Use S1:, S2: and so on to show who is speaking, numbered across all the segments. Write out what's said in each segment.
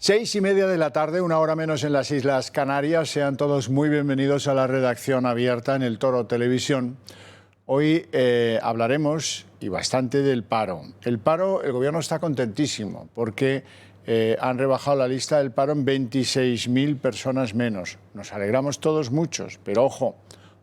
S1: 6:30 de la tarde, una hora menos en las Islas Canarias. Sean todos muy bienvenidos a la redacción abierta en El Toro Televisión. Hoy hablaremos, y bastante, del paro. El paro, el gobierno está contentísimo porque han rebajado la lista del paro en 26.000 personas menos. Nos alegramos todos muchos, pero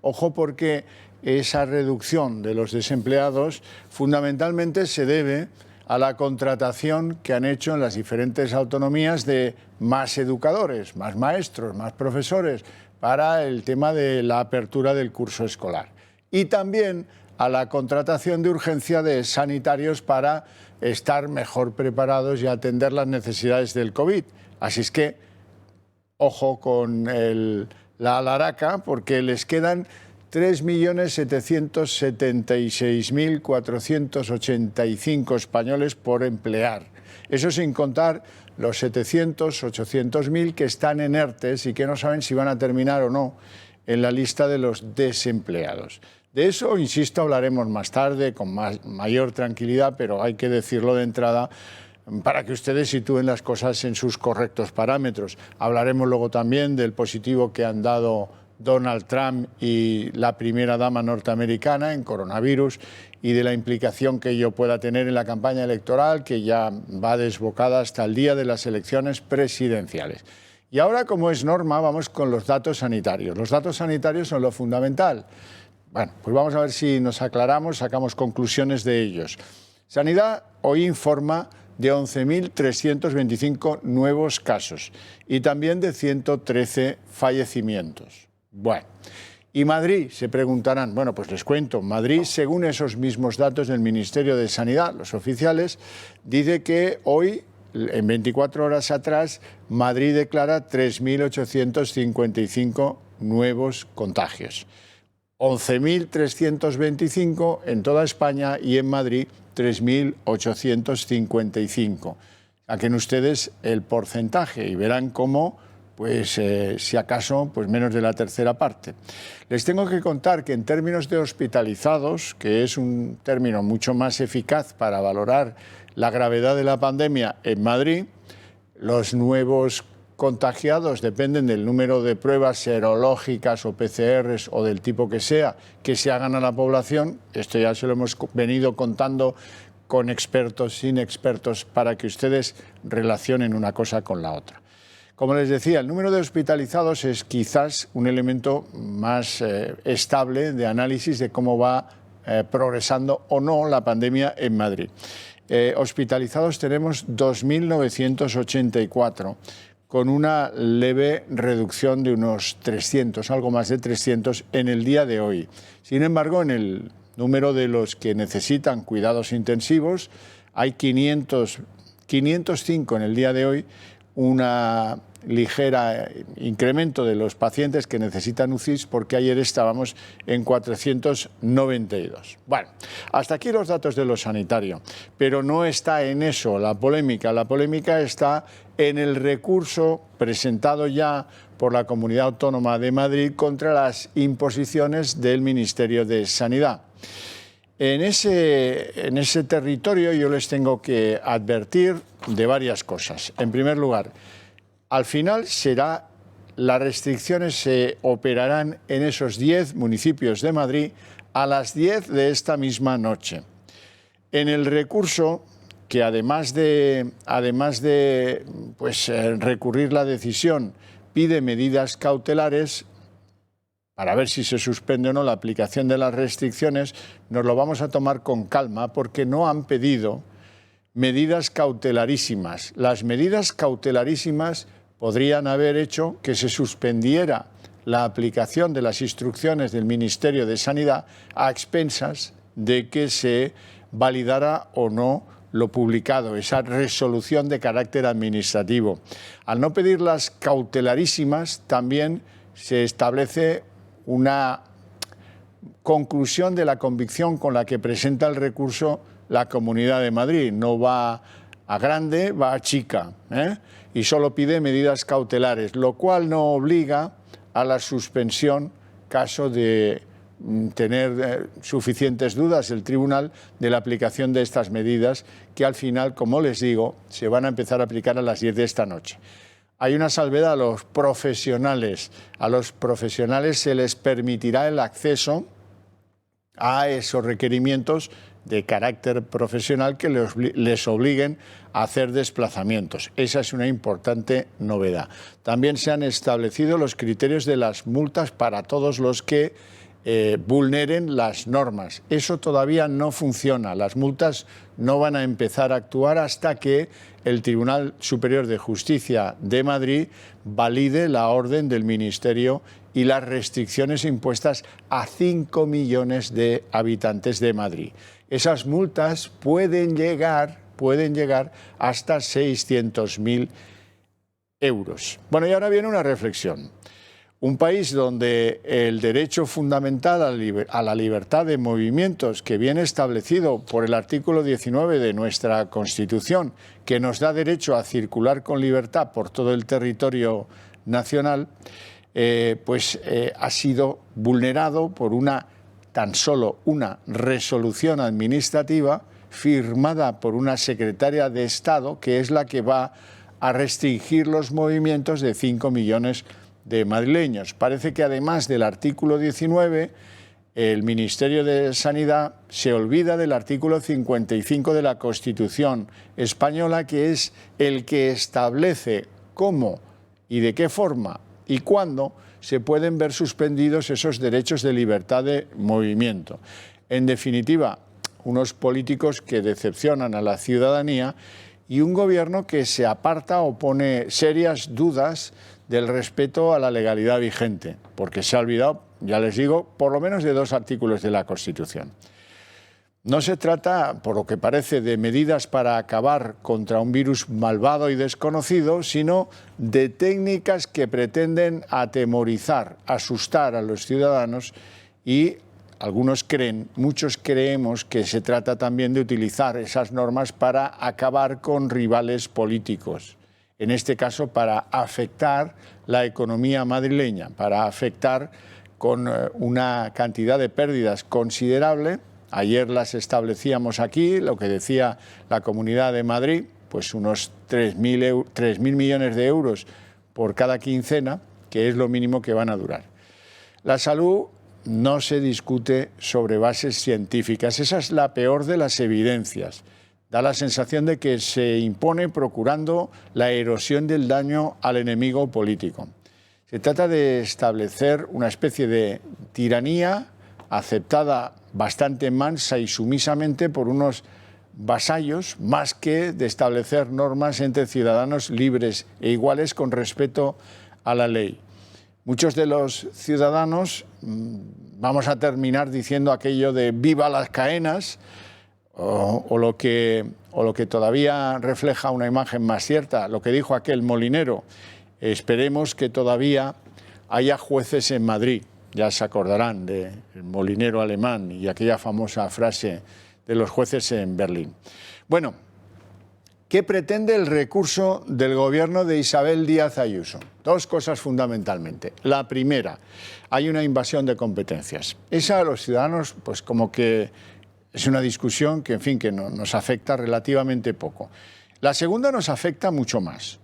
S1: ojo porque esa reducción de los desempleados fundamentalmente se debe a la contratación que han hecho en las diferentes autonomías de más educadores, más maestros, más profesores, para el tema de la apertura del curso escolar. Y también a la contratación de urgencia de sanitarios para estar mejor preparados y atender las necesidades del COVID. Así es que, ojo con la alaraca, porque les quedan 3.776.485 españoles por emplear. Eso sin contar los 700, 800.000 que están en ERTES y que no saben si van a terminar o no en la lista de los desempleados. De eso, insisto, hablaremos más tarde con mayor tranquilidad, pero hay que decirlo de entrada para que ustedes sitúen las cosas en sus correctos parámetros. Hablaremos luego también del positivo que han dado Donald Trump y la primera dama norteamericana en coronavirus y de la implicación que ello pueda tener en la campaña electoral, que ya va desbocada hasta el día de las elecciones presidenciales. Y ahora, como es norma, vamos con los datos sanitarios. Los datos sanitarios son lo fundamental. Bueno, pues vamos a ver si nos aclaramos, sacamos conclusiones de ellos. Sanidad hoy informa de 11.325 nuevos casos y también de 113 fallecimientos. Bueno, ¿y Madrid? Se preguntarán. Bueno, pues les cuento. Madrid, según esos mismos datos del Ministerio de Sanidad, los oficiales, dice que hoy, en 24 horas atrás, Madrid declara 3.855 nuevos contagios. 11.325 en toda España y en Madrid 3.855. Saquen ustedes el porcentaje y verán cómo, pues si acaso, pues menos de la tercera parte. Les tengo que contar que en términos de hospitalizados, que es un término mucho más eficaz para valorar la gravedad de la pandemia en Madrid, los nuevos contagiados dependen del número de pruebas serológicas o PCRs o del tipo que se hagan a la población. Esto ya se lo hemos venido contando con expertos, sin expertos, para que ustedes relacionen una cosa con la otra. Como les decía, el número de hospitalizados es quizás un elemento más estable de análisis de cómo va progresando o no la pandemia en Madrid. Hospitalizados tenemos 2.984, con una leve reducción de unos 300, algo más de 300 en el día de hoy. Sin embargo, en el número de los que necesitan cuidados intensivos hay 505 en el día de hoy, una ligera incremento de los pacientes que necesitan UCIs, porque ayer estábamos en 492. Bueno, hasta aquí los datos de lo sanitario, pero no está en eso la polémica. La polémica está en el recurso presentado ya por la Comunidad Autónoma de Madrid contra las imposiciones del Ministerio de Sanidad. En ese territorio yo les tengo que advertir de varias cosas. En primer lugar, al final las restricciones se operarán en esos 10 municipios de Madrid a las 10 de esta misma noche. En el recurso, que además de recurrir la decisión, pide medidas cautelares para ver si se suspende o no la aplicación de las restricciones, nos lo vamos a tomar con calma porque no han pedido medidas cautelarísimas. Las medidas cautelarísimas podrían haber hecho que se suspendiera la aplicación de las instrucciones del Ministerio de Sanidad a expensas de que se validara o no lo publicado, esa resolución de carácter administrativo. Al no pedir las cautelarísimas, también se establece una conclusión de la convicción con la que presenta el recurso la Comunidad de Madrid. No va a grande, va a chica, y solo pide medidas cautelares, lo cual no obliga a la suspensión caso de tener suficientes dudas el tribunal de la aplicación de estas medidas que al final, como les digo, se van a empezar a aplicar a las 10 de esta noche. Hay una salvedad a los profesionales. A los profesionales se les permitirá el acceso a esos requerimientos de carácter profesional que les obliguen a hacer desplazamientos. Esa es una importante novedad. También se han establecido los criterios de las multas para todos los que vulneren las normas. Eso todavía no funciona. Las multas no van a empezar a actuar hasta que el Tribunal Superior de Justicia de Madrid valide la orden del Ministerio y las restricciones impuestas a 5 millones de habitantes de Madrid. Esas multas pueden llegar hasta 600.000 euros. Bueno, y ahora viene una reflexión. Un país donde el derecho fundamental a la libertad de movimientos, que viene establecido por el artículo 19 de nuestra Constitución, que nos da derecho a circular con libertad por todo el territorio nacional, ha sido vulnerado por tan solo una resolución administrativa firmada por una secretaria de Estado, que es la que va a restringir los movimientos de 5 millones de madrileños. Parece que además del artículo 19, el Ministerio de Sanidad se olvida del artículo 55 de la Constitución española, que es el que establece cómo y de qué forma y cuándo se pueden ver suspendidos esos derechos de libertad de movimiento. En definitiva, unos políticos que decepcionan a la ciudadanía y un gobierno que se aparta o pone serias dudas del respeto a la legalidad vigente, porque se ha olvidado, ya les digo, por lo menos de 2 artículos de la Constitución. No se trata, por lo que parece, de medidas para acabar contra un virus malvado y desconocido, sino de técnicas que pretenden atemorizar, asustar a los ciudadanos y muchos creemos que se trata también de utilizar esas normas para acabar con rivales políticos. En este caso, para afectar la economía madrileña, para afectar con una cantidad de pérdidas considerable. Ayer las establecíamos aquí, lo que decía la Comunidad de Madrid, pues unos 3.000 millones de euros por cada quincena, que es lo mínimo que van a durar. La salud no se discute sobre bases científicas, esa es la peor de las evidencias. Da la sensación de que se impone procurando la erosión del daño al enemigo político. Se trata de establecer una especie de tiranía aceptada bastante mansa y sumisamente por unos vasallos, más que de establecer normas entre ciudadanos libres e iguales con respeto a la ley. Muchos de los ciudadanos vamos a terminar diciendo aquello de viva las caenas, o lo que todavía refleja una imagen más cierta, lo que dijo aquel molinero: esperemos que todavía haya jueces en Madrid. Ya se acordarán del molinero alemán y aquella famosa frase de los jueces en Berlín. Bueno, ¿qué pretende el recurso del gobierno de Isabel Díaz Ayuso? 2 cosas fundamentalmente. La primera, hay una invasión de competencias. Esa a los ciudadanos, pues como que es una discusión que, en fin, que nos afecta relativamente poco. La segunda nos afecta mucho más.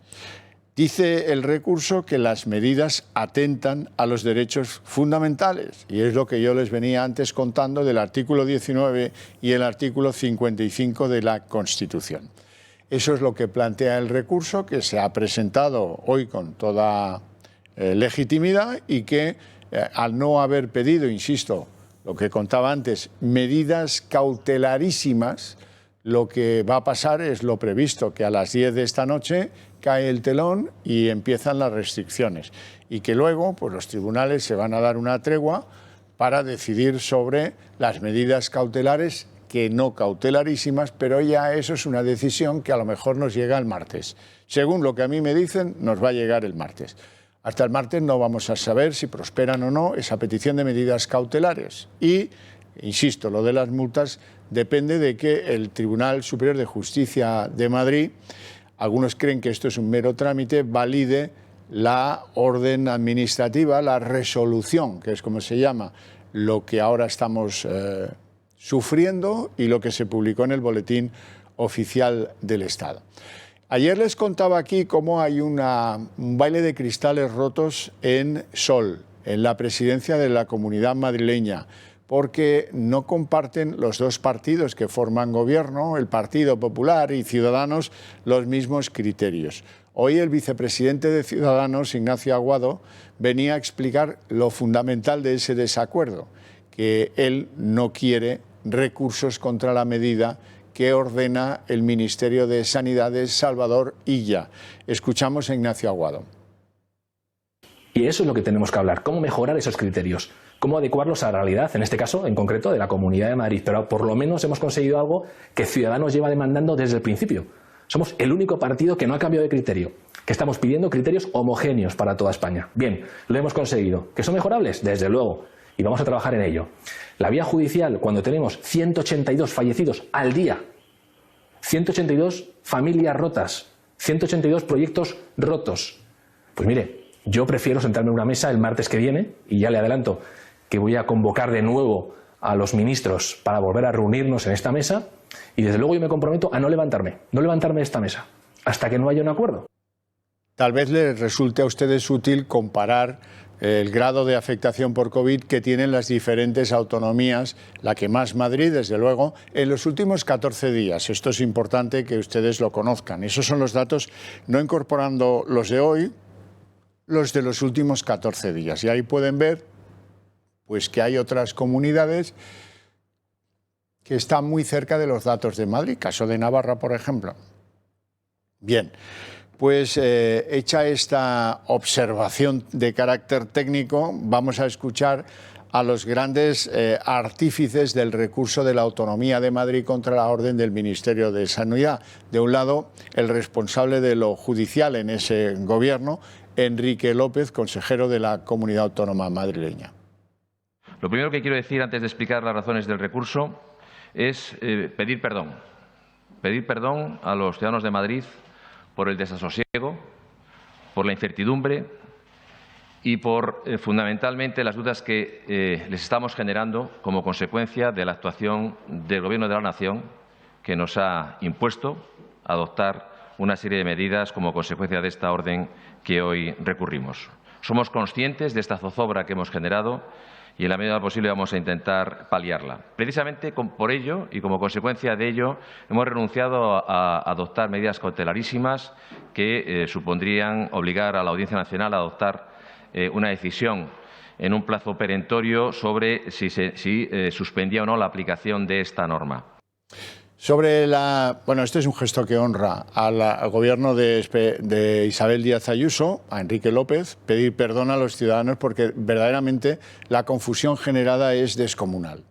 S1: Dice el recurso que las medidas atentan a los derechos fundamentales, y es lo que yo les venía antes contando del artículo 19 y el artículo 55 de la Constitución. Eso es lo que plantea el recurso, que se ha presentado hoy con toda legitimidad y que, al no haber pedido, insisto, lo que contaba antes, medidas cautelarísimas, lo que va a pasar es lo previsto, que a las 10 de esta noche cae el telón y empiezan las restricciones. Y que luego pues, los tribunales se van a dar una tregua para decidir sobre las medidas cautelares, que no cautelarísimas, pero ya eso es una decisión que a lo mejor nos llega el martes. Según lo que a mí me dicen, nos va a llegar el martes. Hasta el martes no vamos a saber si prosperan o no esa petición de medidas cautelares. Y, insisto, lo de las multas depende de que el Tribunal Superior de Justicia de Madrid, algunos creen que esto es un mero trámite, valide la orden administrativa, la resolución, que es como se llama lo que ahora estamos sufriendo y lo que se publicó en el Boletín Oficial del Estado. Ayer les contaba aquí cómo hay un baile de cristales rotos en Sol, en la presidencia de la Comunidad Madrileña, porque no comparten los dos partidos que forman gobierno, el Partido Popular y Ciudadanos, los mismos criterios. Hoy el vicepresidente de Ciudadanos, Ignacio Aguado, venía a explicar lo fundamental de ese desacuerdo, que él no quiere recursos contra la medida que ordena el Ministerio de Sanidad de Salvador Illa. Escuchamos a Ignacio Aguado.
S2: Y eso es lo que tenemos que hablar, cómo mejorar esos criterios, cómo adecuarlos a la realidad, en este caso, en concreto, de la Comunidad de Madrid. Pero por lo menos hemos conseguido algo que Ciudadanos lleva demandando desde el principio. Somos el único partido que no ha cambiado de criterio, que estamos pidiendo criterios homogéneos para toda España. Bien, lo hemos conseguido. ¿Que son mejorables? Desde luego. Y vamos a trabajar en ello. La vía judicial, cuando tenemos 182 fallecidos al día, 182 familias rotas, 182 proyectos rotos, pues mire, yo prefiero sentarme en una mesa el martes que viene, y ya le adelanto que voy a convocar de nuevo a los ministros para volver a reunirnos en esta mesa, y desde luego yo me comprometo a no levantarme de esta mesa hasta que no haya un acuerdo.
S1: Tal vez les resulte a ustedes útil comparar el grado de afectación por COVID que tienen las diferentes autonomías, la que más Madrid, desde luego, en los últimos 14 días. Esto es importante que ustedes lo conozcan. Esos son los datos, no incorporando los de hoy, los de los últimos 14 días. Y ahí pueden ver pues, que hay otras comunidades que están muy cerca de los datos de Madrid, caso de Navarra, por ejemplo. Bien. Pues hecha esta observación de carácter técnico, vamos a escuchar a los grandes artífices del recurso de la autonomía de Madrid contra la orden del Ministerio de Sanidad. De un lado, el responsable de lo judicial en ese gobierno, Enrique López, consejero de la Comunidad Autónoma madrileña.
S3: Lo primero que quiero decir antes de explicar las razones del recurso es pedir perdón. Pedir perdón a los ciudadanos de Madrid por el desasosiego, por la incertidumbre y por, fundamentalmente, las dudas que les estamos generando como consecuencia de la actuación del Gobierno de la Nación, que nos ha impuesto adoptar una serie de medidas como consecuencia de esta orden que hoy recurrimos. Somos conscientes de esta zozobra que hemos generado y, en la medida posible, vamos a intentar paliarla. Precisamente por ello y como consecuencia de ello, hemos renunciado a adoptar medidas cautelarísimas que supondrían obligar a la Audiencia Nacional a adoptar una decisión en un plazo perentorio sobre si suspendía o no la aplicación de esta norma.
S1: Sobre bueno, este es un gesto que honra al gobierno de Isabel Díaz Ayuso, a Enrique López, pedir perdón a los ciudadanos porque verdaderamente la confusión generada es descomunal.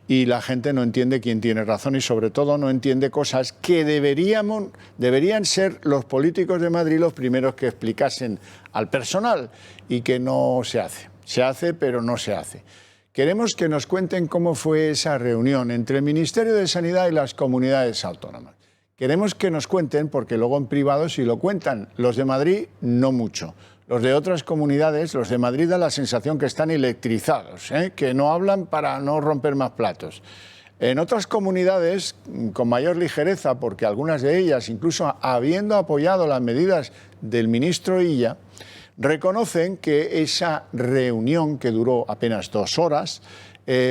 S1: Y la gente no entiende quién tiene razón y sobre todo no entiende cosas que deberían ser los políticos de Madrid los primeros que explicasen al personal y que no se hace. Se hace, pero no se hace. Queremos que nos cuenten cómo fue esa reunión entre el Ministerio de Sanidad y las comunidades autónomas. Queremos que nos cuenten, porque luego en privado sí lo cuentan. Los de Madrid, no mucho. Los de otras comunidades, los de Madrid, da la sensación que están electrizados, que no hablan para no romper más platos. En otras comunidades, con mayor ligereza, porque algunas de ellas, incluso habiendo apoyado las medidas del ministro Illa, reconocen que esa reunión, que duró apenas 2 horas,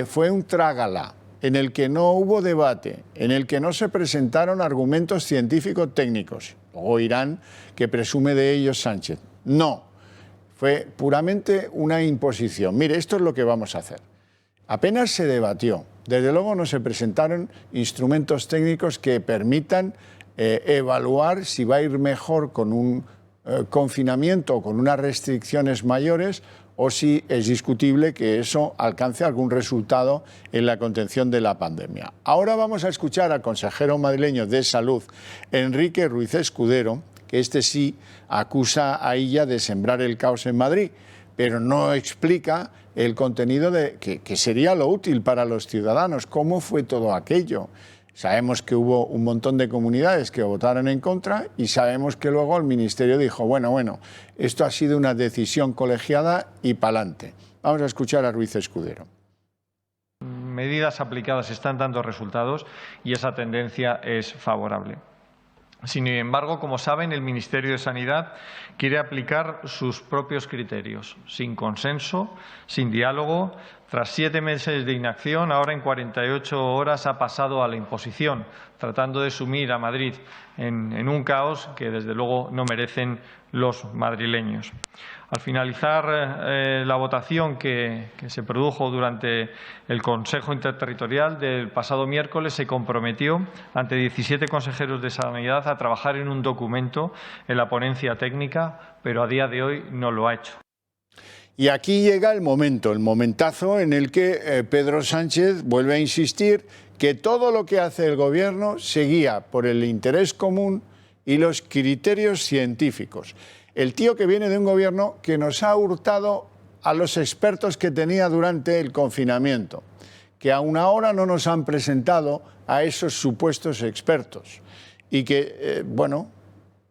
S1: fue un trágala, en el que no hubo debate, en el que no se presentaron argumentos científicos técnicos. Luego dirán que presume de ellos Sánchez. No, fue puramente una imposición. Mire, esto es lo que vamos a hacer. Apenas se debatió. Desde luego no se presentaron instrumentos técnicos que permitan evaluar si va a ir mejor con un confinamiento o con unas restricciones mayores o si es discutible que eso alcance algún resultado en la contención de la pandemia. Ahora vamos a escuchar al consejero madrileño de Salud, Enrique Ruiz Escudero, que este sí acusa a Illa de sembrar el caos en Madrid, pero no explica el contenido que sería lo útil para los ciudadanos. ¿Cómo fue todo aquello? Sabemos que hubo un montón de comunidades que votaron en contra y sabemos que luego el Ministerio dijo, bueno, esto ha sido una decisión colegiada y pa'lante. Vamos a escuchar a Ruiz Escudero.
S4: medidas aplicadas están dando resultados y esa tendencia es favorable. Sin embargo, como saben, el Ministerio de Sanidad quiere aplicar sus propios criterios, sin consenso, sin diálogo. Tras 7 meses de inacción, ahora en 48 horas ha pasado a la imposición, tratando de sumir a Madrid en un caos que, desde luego, no merecen los madrileños. Al finalizar la votación que se produjo durante el Consejo Interterritorial del pasado miércoles, se comprometió ante 17 consejeros de Sanidad a trabajar en un documento en la ponencia técnica, pero a día de hoy no lo ha hecho.
S1: Y aquí llega el momento, el momentazo en el que Pedro Sánchez vuelve a insistir que todo lo que hace el Gobierno se guía por el interés común y los criterios científicos. El tío que viene de un Gobierno que nos ha hurtado a los expertos que tenía durante el confinamiento, que aún ahora no nos han presentado a esos supuestos expertos y que,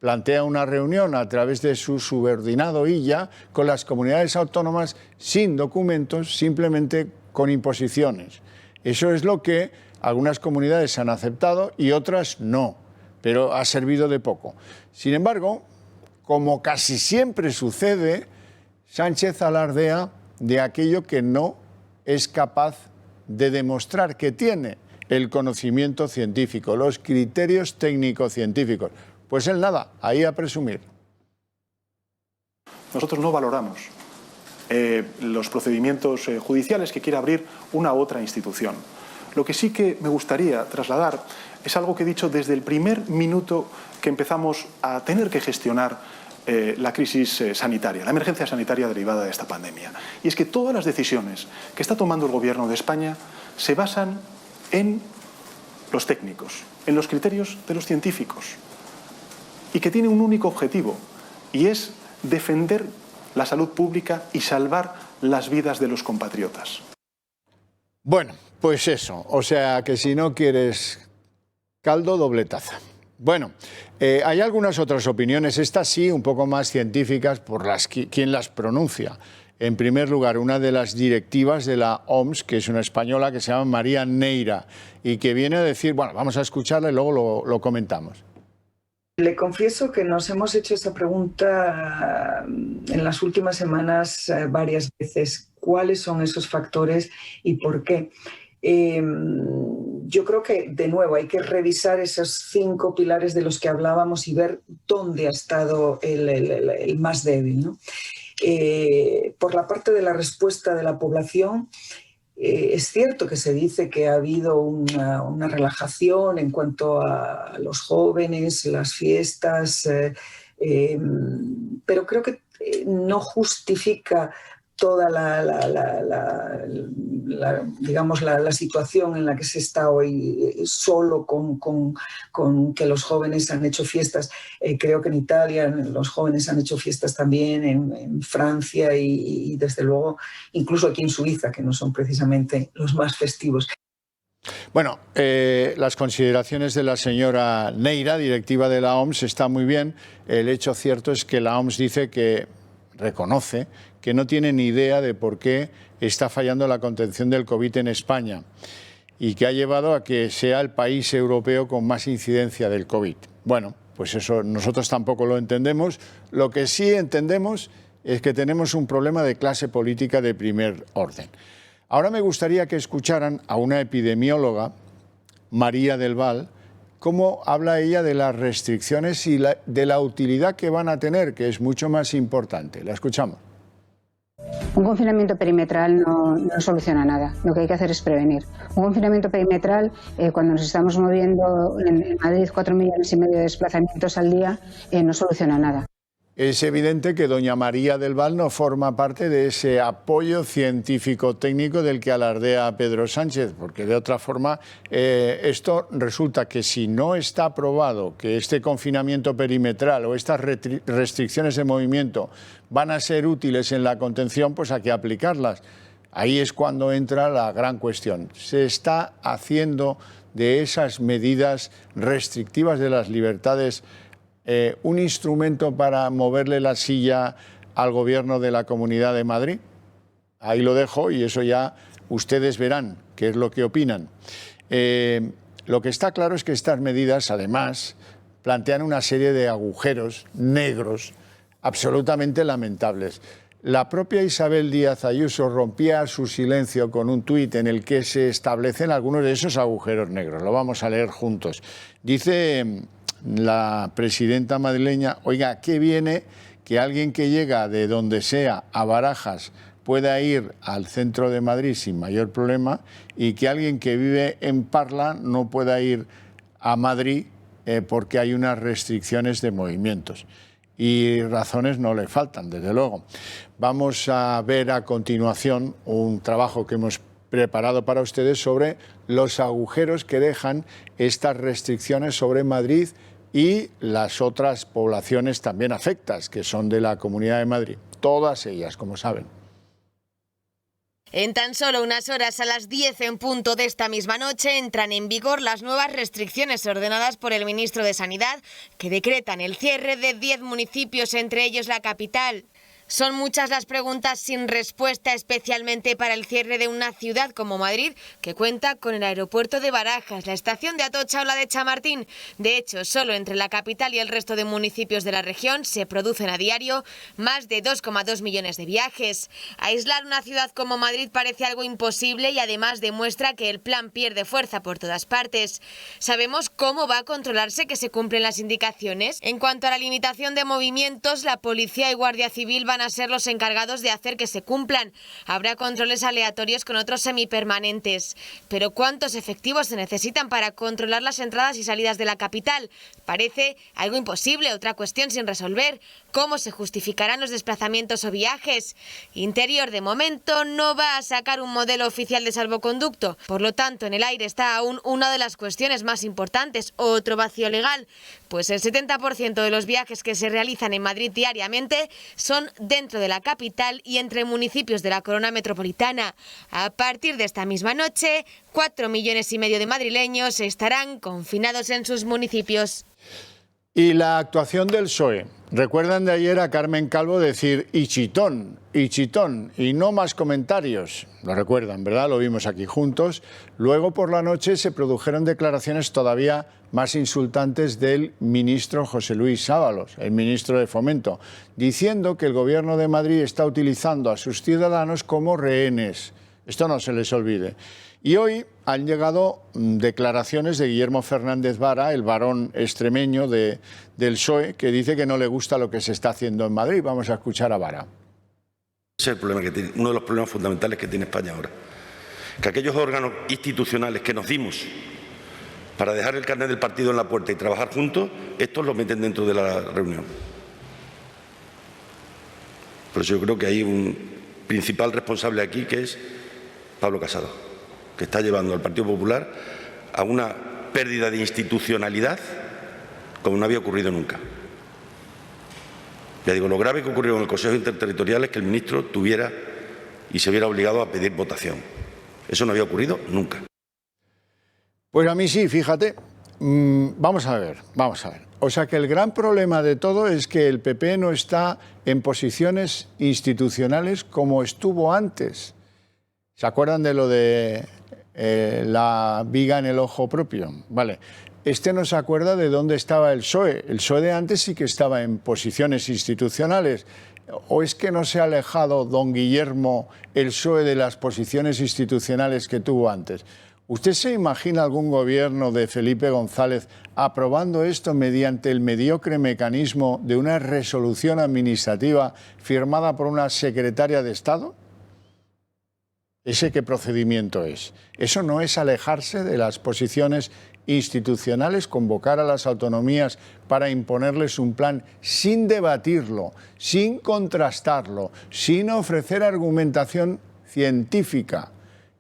S1: plantea una reunión a través de su subordinado Illa con las comunidades autónomas sin documentos, simplemente con imposiciones. Eso es lo que algunas comunidades han aceptado y otras no, pero ha servido de poco. Sin embargo, como casi siempre sucede, Sánchez alardea de aquello que no es capaz de demostrar que tiene: el conocimiento científico, los criterios técnico-científicos. Pues él nada, ahí a presumir.
S5: Nosotros no valoramos los procedimientos judiciales que quiera abrir una u otra institución. Lo que sí que me gustaría trasladar es algo que he dicho desde el primer minuto que empezamos a tener que gestionar la crisis sanitaria, la emergencia sanitaria derivada de esta pandemia. Y es que todas las decisiones que está tomando el Gobierno de España se basan en los técnicos, en los criterios de los científicos, y que tiene un único objetivo, y es defender la salud pública y salvar las vidas de los compatriotas.
S1: Bueno, pues eso, o sea que si no quieres caldo, doble taza. Bueno, hay algunas otras opiniones, estas sí, un poco más científicas, por quien las pronuncia. En primer lugar, una de las directivas de la OMS, que es una española que se llama María Neira, y que viene a decir, bueno, vamos a escucharla y luego lo comentamos.
S6: Le confieso que nos hemos hecho esta pregunta en las últimas semanas varias veces. ¿Cuáles son esos factores y por qué? Yo creo que, de nuevo, hay que revisar esos 5 pilares de los que hablábamos y ver dónde ha estado el más débil, ¿no? Por la parte de la respuesta de la población, es cierto que se dice que ha habido una relajación en cuanto a los jóvenes, las fiestas, pero creo que no justifica toda la situación en la que se está hoy, solo con que los jóvenes han hecho fiestas. Creo que en Italia los jóvenes han hecho fiestas también, en Francia y desde luego incluso aquí en Suiza, que no son precisamente los más festivos.
S1: Bueno, las consideraciones de la señora Neira, directiva de la OMS, están muy bien. El hecho cierto es que la OMS dice que reconoce que no tiene ni idea de por qué está fallando la contención del COVID en España y que ha llevado a que sea el país europeo con más incidencia del COVID. Bueno, pues eso nosotros tampoco lo entendemos. Lo que sí entendemos es que tenemos un problema de clase política de primer orden. Ahora me gustaría que escucharan a una epidemióloga, María del Val, cómo habla ella de las restricciones y de la utilidad que van a tener, que es mucho más importante. La escuchamos.
S7: Un confinamiento perimetral no soluciona nada. Lo que hay que hacer es prevenir. Un confinamiento perimetral, cuando nos estamos moviendo en Madrid 4,5 millones de desplazamientos al día, no soluciona nada.
S1: Es evidente que doña María del Val no forma parte de ese apoyo científico-técnico del que alardea Pedro Sánchez, porque de otra forma esto resulta que si no está probado que este confinamiento perimetral o estas restricciones de movimiento van a ser útiles en la contención, pues hay que aplicarlas. Ahí es cuando entra la gran cuestión. Se está haciendo de esas medidas restrictivas de las libertades un instrumento para moverle la silla al gobierno de la Comunidad de Madrid. Ahí lo dejo y eso ya ustedes verán qué es lo que opinan. Lo que está claro es que estas medidas, además, plantean una serie de agujeros negros absolutamente lamentables. La propia Isabel Díaz Ayuso rompía su silencio con un tuit en el que se establecen algunos de esos agujeros negros. Lo vamos a leer juntos. Dice la presidenta madrileña, oiga, ¿qué viene que alguien que llega de donde sea a Barajas pueda ir al centro de Madrid sin mayor problema y que alguien que vive en Parla no pueda ir a Madrid porque hay unas restricciones de movimientos? Y razones no le faltan, desde luego. Vamos a ver a continuación un trabajo que hemos preparado para ustedes sobre los agujeros que dejan estas restricciones sobre Madrid y las otras poblaciones también afectas, que son de la Comunidad de Madrid. Todas ellas, como saben.
S8: En tan solo unas horas, a las 10 en punto de esta misma noche, entran en vigor las nuevas restricciones ordenadas por el ministro de Sanidad, que decretan el cierre de 10 municipios, entre ellos la capital. Son muchas las preguntas sin respuesta, especialmente para el cierre de una ciudad como Madrid, que cuenta con el aeropuerto de Barajas, la estación de Atocha o la de Chamartín. De hecho, solo entre la capital y el resto de municipios de la región se producen a diario más de 2,2 millones de viajes. Aislar una ciudad como Madrid parece algo imposible y además demuestra que el plan pierde fuerza por todas partes. ¿Sabemos cómo va a controlarse que se cumplen las indicaciones? En cuanto a la limitación de movimientos, la policía y Guardia Civil van a ser los encargados de hacer que se cumplan. Habrá controles aleatorios con otros semipermanentes. Pero ¿cuántos efectivos se necesitan para controlar las entradas y salidas de la capital? Parece algo imposible. Otra cuestión sin resolver: ¿cómo se justificarán los desplazamientos o viajes? Interior, de momento, no va a sacar un modelo oficial de salvoconducto. Por lo tanto, en el aire está aún una de las cuestiones más importantes: otro vacío legal. Pues el 70% de los viajes que se realizan en Madrid diariamente son dentro de la capital y entre municipios de la corona metropolitana. A partir de esta misma noche, 4,5 millones de madrileños estarán confinados en sus municipios.
S1: Y la actuación del PSOE. Recuerdan de ayer a Carmen Calvo decir y chitón, y no más comentarios. Lo recuerdan, ¿verdad? Lo vimos aquí juntos. Luego por la noche se produjeron declaraciones todavía más insultantes del ministro José Luis Ábalos, el ministro de Fomento, diciendo que el gobierno de Madrid está utilizando a sus ciudadanos como rehenes. Esto no se les olvide. Y hoy han llegado declaraciones de Guillermo Fernández Vara, el varón extremeño del PSOE, que dice que no le gusta lo que se está haciendo en Madrid. Vamos a escuchar a Vara.
S9: Ese es el problema que tiene, uno de los problemas fundamentales que tiene España ahora. Que aquellos órganos institucionales que nos dimos para dejar el carnet del partido en la puerta y trabajar juntos, estos los meten dentro de la reunión. Por eso yo creo que hay un principal responsable aquí, que es Pablo Casado, que está llevando al Partido Popular a una pérdida de institucionalidad como no había ocurrido nunca. Ya digo, lo grave que ocurrió en el Consejo Interterritorial es que el ministro tuviera y se viera obligado a pedir votación. Eso no había ocurrido nunca.
S1: Pues a mí sí, fíjate. Vamos a ver. O sea que el gran problema de todo es que el PP no está en posiciones institucionales como estuvo antes. ¿Se acuerdan de lo de la viga en el ojo propio? Vale. Este no se acuerda de dónde estaba el PSOE. El PSOE de antes sí que estaba en posiciones institucionales. ¿O es que no se ha alejado don Guillermo, el PSOE, de las posiciones institucionales que tuvo antes? ¿Usted se imagina algún gobierno de Felipe González aprobando esto mediante el mediocre mecanismo de una resolución administrativa firmada por una secretaria de Estado? ¿Ese qué procedimiento es? Eso no es alejarse de las posiciones institucionales, convocar a las autonomías para imponerles un plan sin debatirlo, sin contrastarlo, sin ofrecer argumentación científica.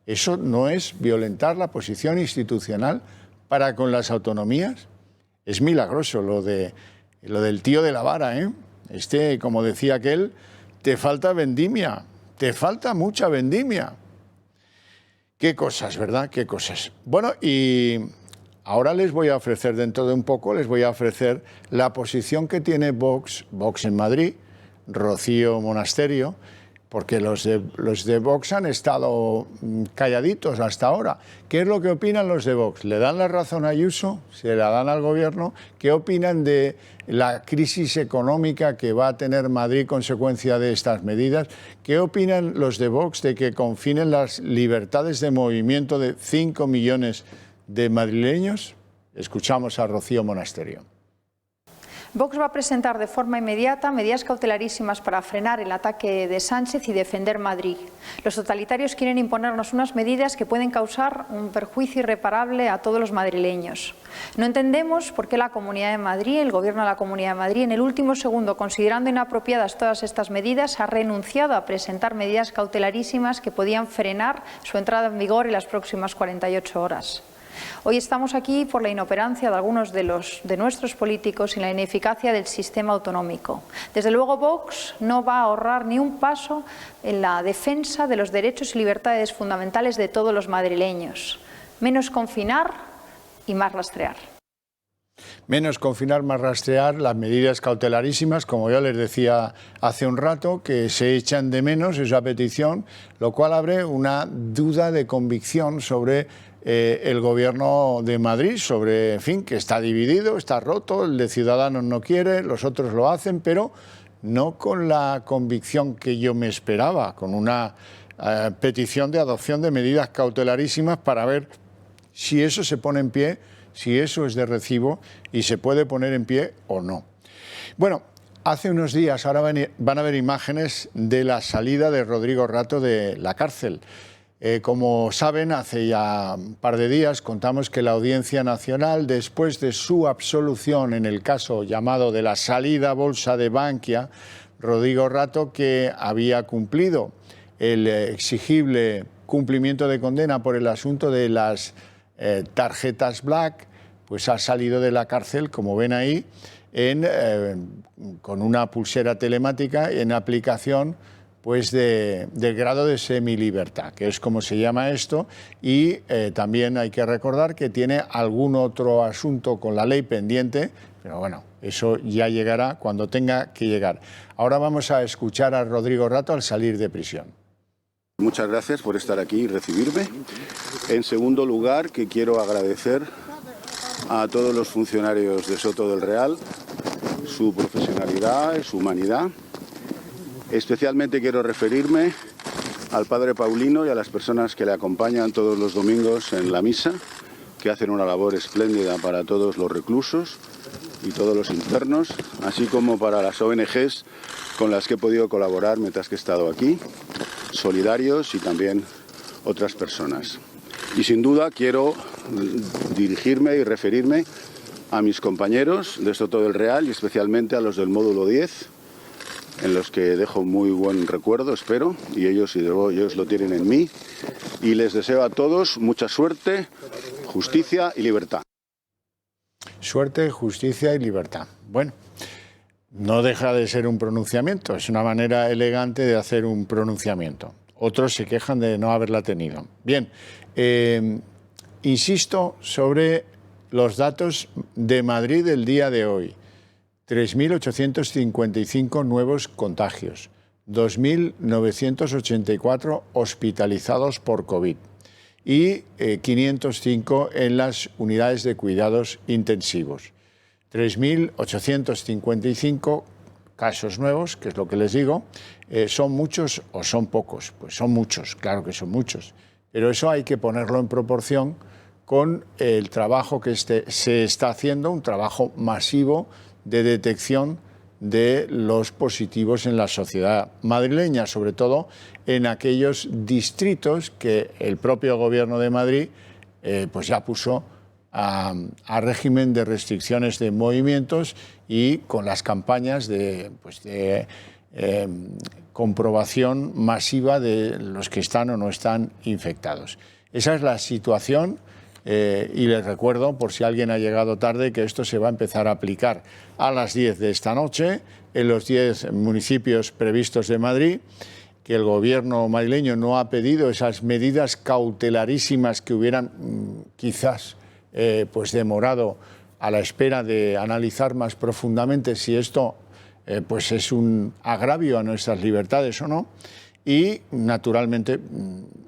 S1: ¿Eso no es violentar la posición institucional para con las autonomías? Es milagroso lo del tío de la vara, ¿eh? Como decía aquel, te falta vendimia, te falta mucha vendimia. Qué cosas, ¿verdad? Qué cosas. Bueno, y ahora les voy a ofrecer, dentro de un poco, les voy a ofrecer la posición que tiene Vox en Madrid, Rocío Monasterio, porque los de Vox han estado calladitos hasta ahora. ¿Qué es lo que opinan los de Vox? ¿Le dan la razón a Ayuso? ¿Se la dan al Gobierno? ¿Qué opinan de la crisis económica que va a tener Madrid consecuencia de estas medidas? ¿Qué opinan los de Vox de que confinen las libertades de movimiento de 5 millones de madrileños? Escuchamos a Rocío Monasterio.
S10: Vox va a presentar de forma inmediata medidas cautelarísimas para frenar el ataque de Sánchez y defender Madrid. Los totalitarios quieren imponernos unas medidas que pueden causar un perjuicio irreparable a todos los madrileños. No entendemos por qué la Comunidad de Madrid, el Gobierno de la Comunidad de Madrid, en el último segundo, considerando inapropiadas todas estas medidas, ha renunciado a presentar medidas cautelarísimas que podían frenar su entrada en vigor en las próximas 48 horas. Hoy estamos aquí por la inoperancia de algunos de nuestros políticos y la ineficacia del sistema autonómico. Desde luego, Vox no va a ahorrar ni un paso en la defensa de los derechos y libertades fundamentales de todos los madrileños. Menos confinar y más rastrear.
S1: Menos confinar, más rastrear, las medidas cautelarísimas, como ya les decía hace un rato, que se echan de menos esa petición, lo cual abre una duda de convicción sobre el Gobierno de Madrid, sobre, en fin, que está dividido, está roto, el de Ciudadanos no quiere, los otros lo hacen, pero no con la convicción que yo me esperaba, con una petición de adopción de medidas cautelarísimas para ver si eso se pone en pie, si eso es de recibo y se puede poner en pie o no. Bueno, hace unos días, ahora van a ver imágenes de la salida de Rodrigo Rato de la cárcel. Como saben, hace ya un par de días contamos que la Audiencia Nacional, después de su absolución en el caso llamado de la salida a bolsa de Bankia, Rodrigo Rato, que había cumplido el exigible cumplimiento de condena por el asunto de las tarjetas Black, pues ha salido de la cárcel, como ven ahí, con una pulsera telemática en aplicación pues del grado de semilibertad, que es como se llama esto, y también hay que recordar que tiene algún otro asunto con la ley pendiente, pero bueno, eso ya llegará cuando tenga que llegar. Ahora vamos a escuchar a Rodrigo Rato al salir de prisión.
S11: Muchas gracias por estar aquí y recibirme. En segundo lugar, que quiero agradecer a todos los funcionarios de Soto del Real su profesionalidad y su humanidad. Especialmente quiero referirme al padre Paulino y a las personas que le acompañan todos los domingos en la misa, que hacen una labor espléndida para todos los reclusos y todos los internos, así como para las ONGs con las que he podido colaborar mientras que he estado aquí, solidarios y también otras personas. Y sin duda quiero dirigirme y referirme a mis compañeros de Soto del Real y especialmente a los del módulo 10, en los que dejo muy buen recuerdo, espero, y ellos lo tienen en mí. Y les deseo a todos mucha suerte, justicia y libertad.
S1: Suerte, justicia y libertad. Bueno, no deja de ser un pronunciamiento, es una manera elegante de hacer un pronunciamiento. Otros se quejan de no haberla tenido. Bien, insisto sobre los datos de Madrid del día de hoy. 3.855 nuevos contagios, 2.984 hospitalizados por COVID y 505 en las unidades de cuidados intensivos. 3.855 casos nuevos, que es lo que les digo. ¿Son muchos o son pocos? Pues son muchos, claro que son muchos. Pero eso hay que ponerlo en proporción con el trabajo que se está haciendo, un trabajo masivo de detección de los positivos en la sociedad madrileña, sobre todo en aquellos distritos que el propio Gobierno de Madrid pues ya puso a régimen de restricciones de movimientos y con las campañas de comprobación masiva de los que están o no están infectados. Esa es la situación. Y les recuerdo, por si alguien ha llegado tarde, que esto se va a empezar a aplicar a las 10 de esta noche en los 10 municipios previstos de Madrid, que el Gobierno madrileño no ha pedido esas medidas cautelarísimas que hubieran quizás pues demorado a la espera de analizar más profundamente si esto pues es un agravio a nuestras libertades o no. y, naturalmente,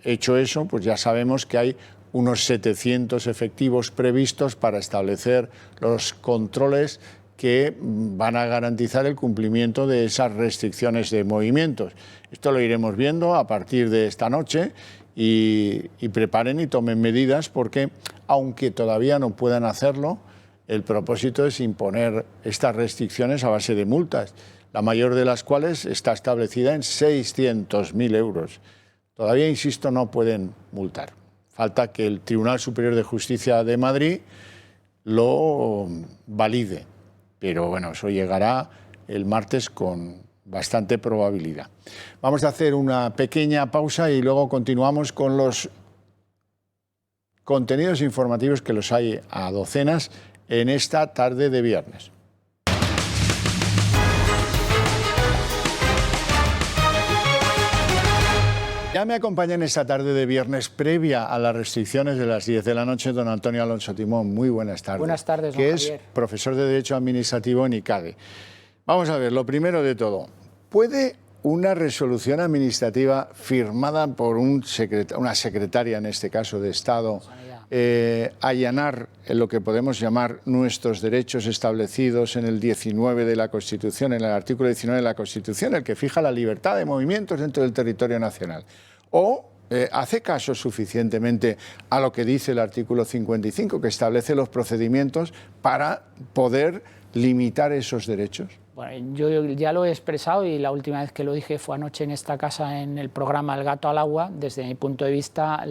S1: hecho eso, pues ya sabemos que hay unos 700 efectivos previstos para establecer los controles que van a garantizar el cumplimiento de esas restricciones de movimientos. Esto lo iremos viendo a partir de esta noche y preparen y tomen medidas porque, aunque todavía no puedan hacerlo, el propósito es imponer estas restricciones a base de multas, la mayor de las cuales está establecida en 600.000 euros. Todavía, insisto, no pueden multar. Falta que el Tribunal Superior de Justicia de Madrid lo valide. Pero bueno, eso llegará el martes con bastante probabilidad. Vamos a hacer una pequeña pausa y luego continuamos con los contenidos informativos, que los hay a docenas en esta tarde de viernes. Ya me acompaña en esta tarde de viernes, previa a las restricciones de las 10 de la noche, don Antonio Alonso Timón. Muy buenas tardes.
S12: Buenas tardes, don
S1: Que
S12: Javier.
S1: es profesor de Derecho Administrativo en ICADE. Vamos a ver, lo primero de todo, ¿puede una resolución administrativa firmada por una secretaria, en este caso de Estado, allanar lo que podemos llamar nuestros derechos establecidos en el 19 de la Constitución, en el artículo 19 de la Constitución, el que fija la libertad de movimientos dentro del territorio nacional? ¿O hace caso suficientemente a lo que dice el artículo 55, que establece los procedimientos para poder limitar esos derechos?
S12: Bueno, yo ya lo he expresado y la última vez que lo dije fue anoche en esta casa en el programa El Gato al Agua. Desde mi punto de vista,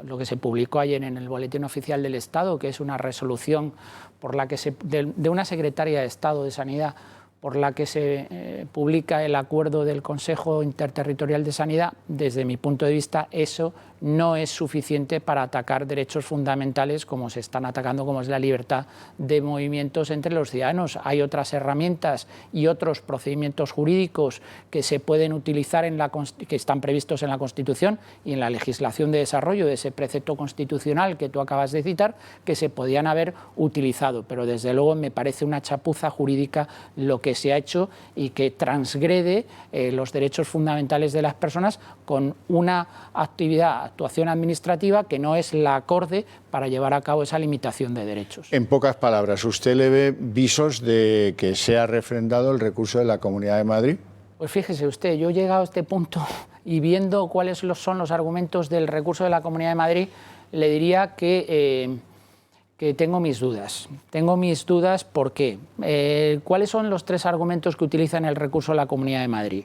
S12: lo que se publicó ayer en el Boletín Oficial del Estado, que es una resolución por la que de una secretaria de Estado de Sanidad, por la que se publica el acuerdo del Consejo Interterritorial de Sanidad, desde mi punto de vista eso no es suficiente para atacar derechos fundamentales como se están atacando, como es la libertad de movimientos entre los ciudadanos. Hay otras herramientas y otros procedimientos jurídicos que se pueden utilizar, que están previstos en la Constitución y en la legislación de desarrollo de ese precepto constitucional que tú acabas de citar, que se podían haber utilizado, pero desde luego me parece una chapuza jurídica lo que se ha hecho y que transgrede los derechos fundamentales de las personas con una actuación administrativa que no es la acorde para llevar a cabo esa limitación de derechos.
S1: En pocas palabras, ¿usted le ve visos de que sea refrendado el recurso de la Comunidad de Madrid?
S12: Pues fíjese usted, yo he llegado a este punto y viendo cuáles son los argumentos del recurso de la Comunidad de Madrid, le diría que tengo mis dudas. Tengo mis dudas, ¿por qué? ¿Cuáles son los tres argumentos que utilizan el recurso de la Comunidad de Madrid?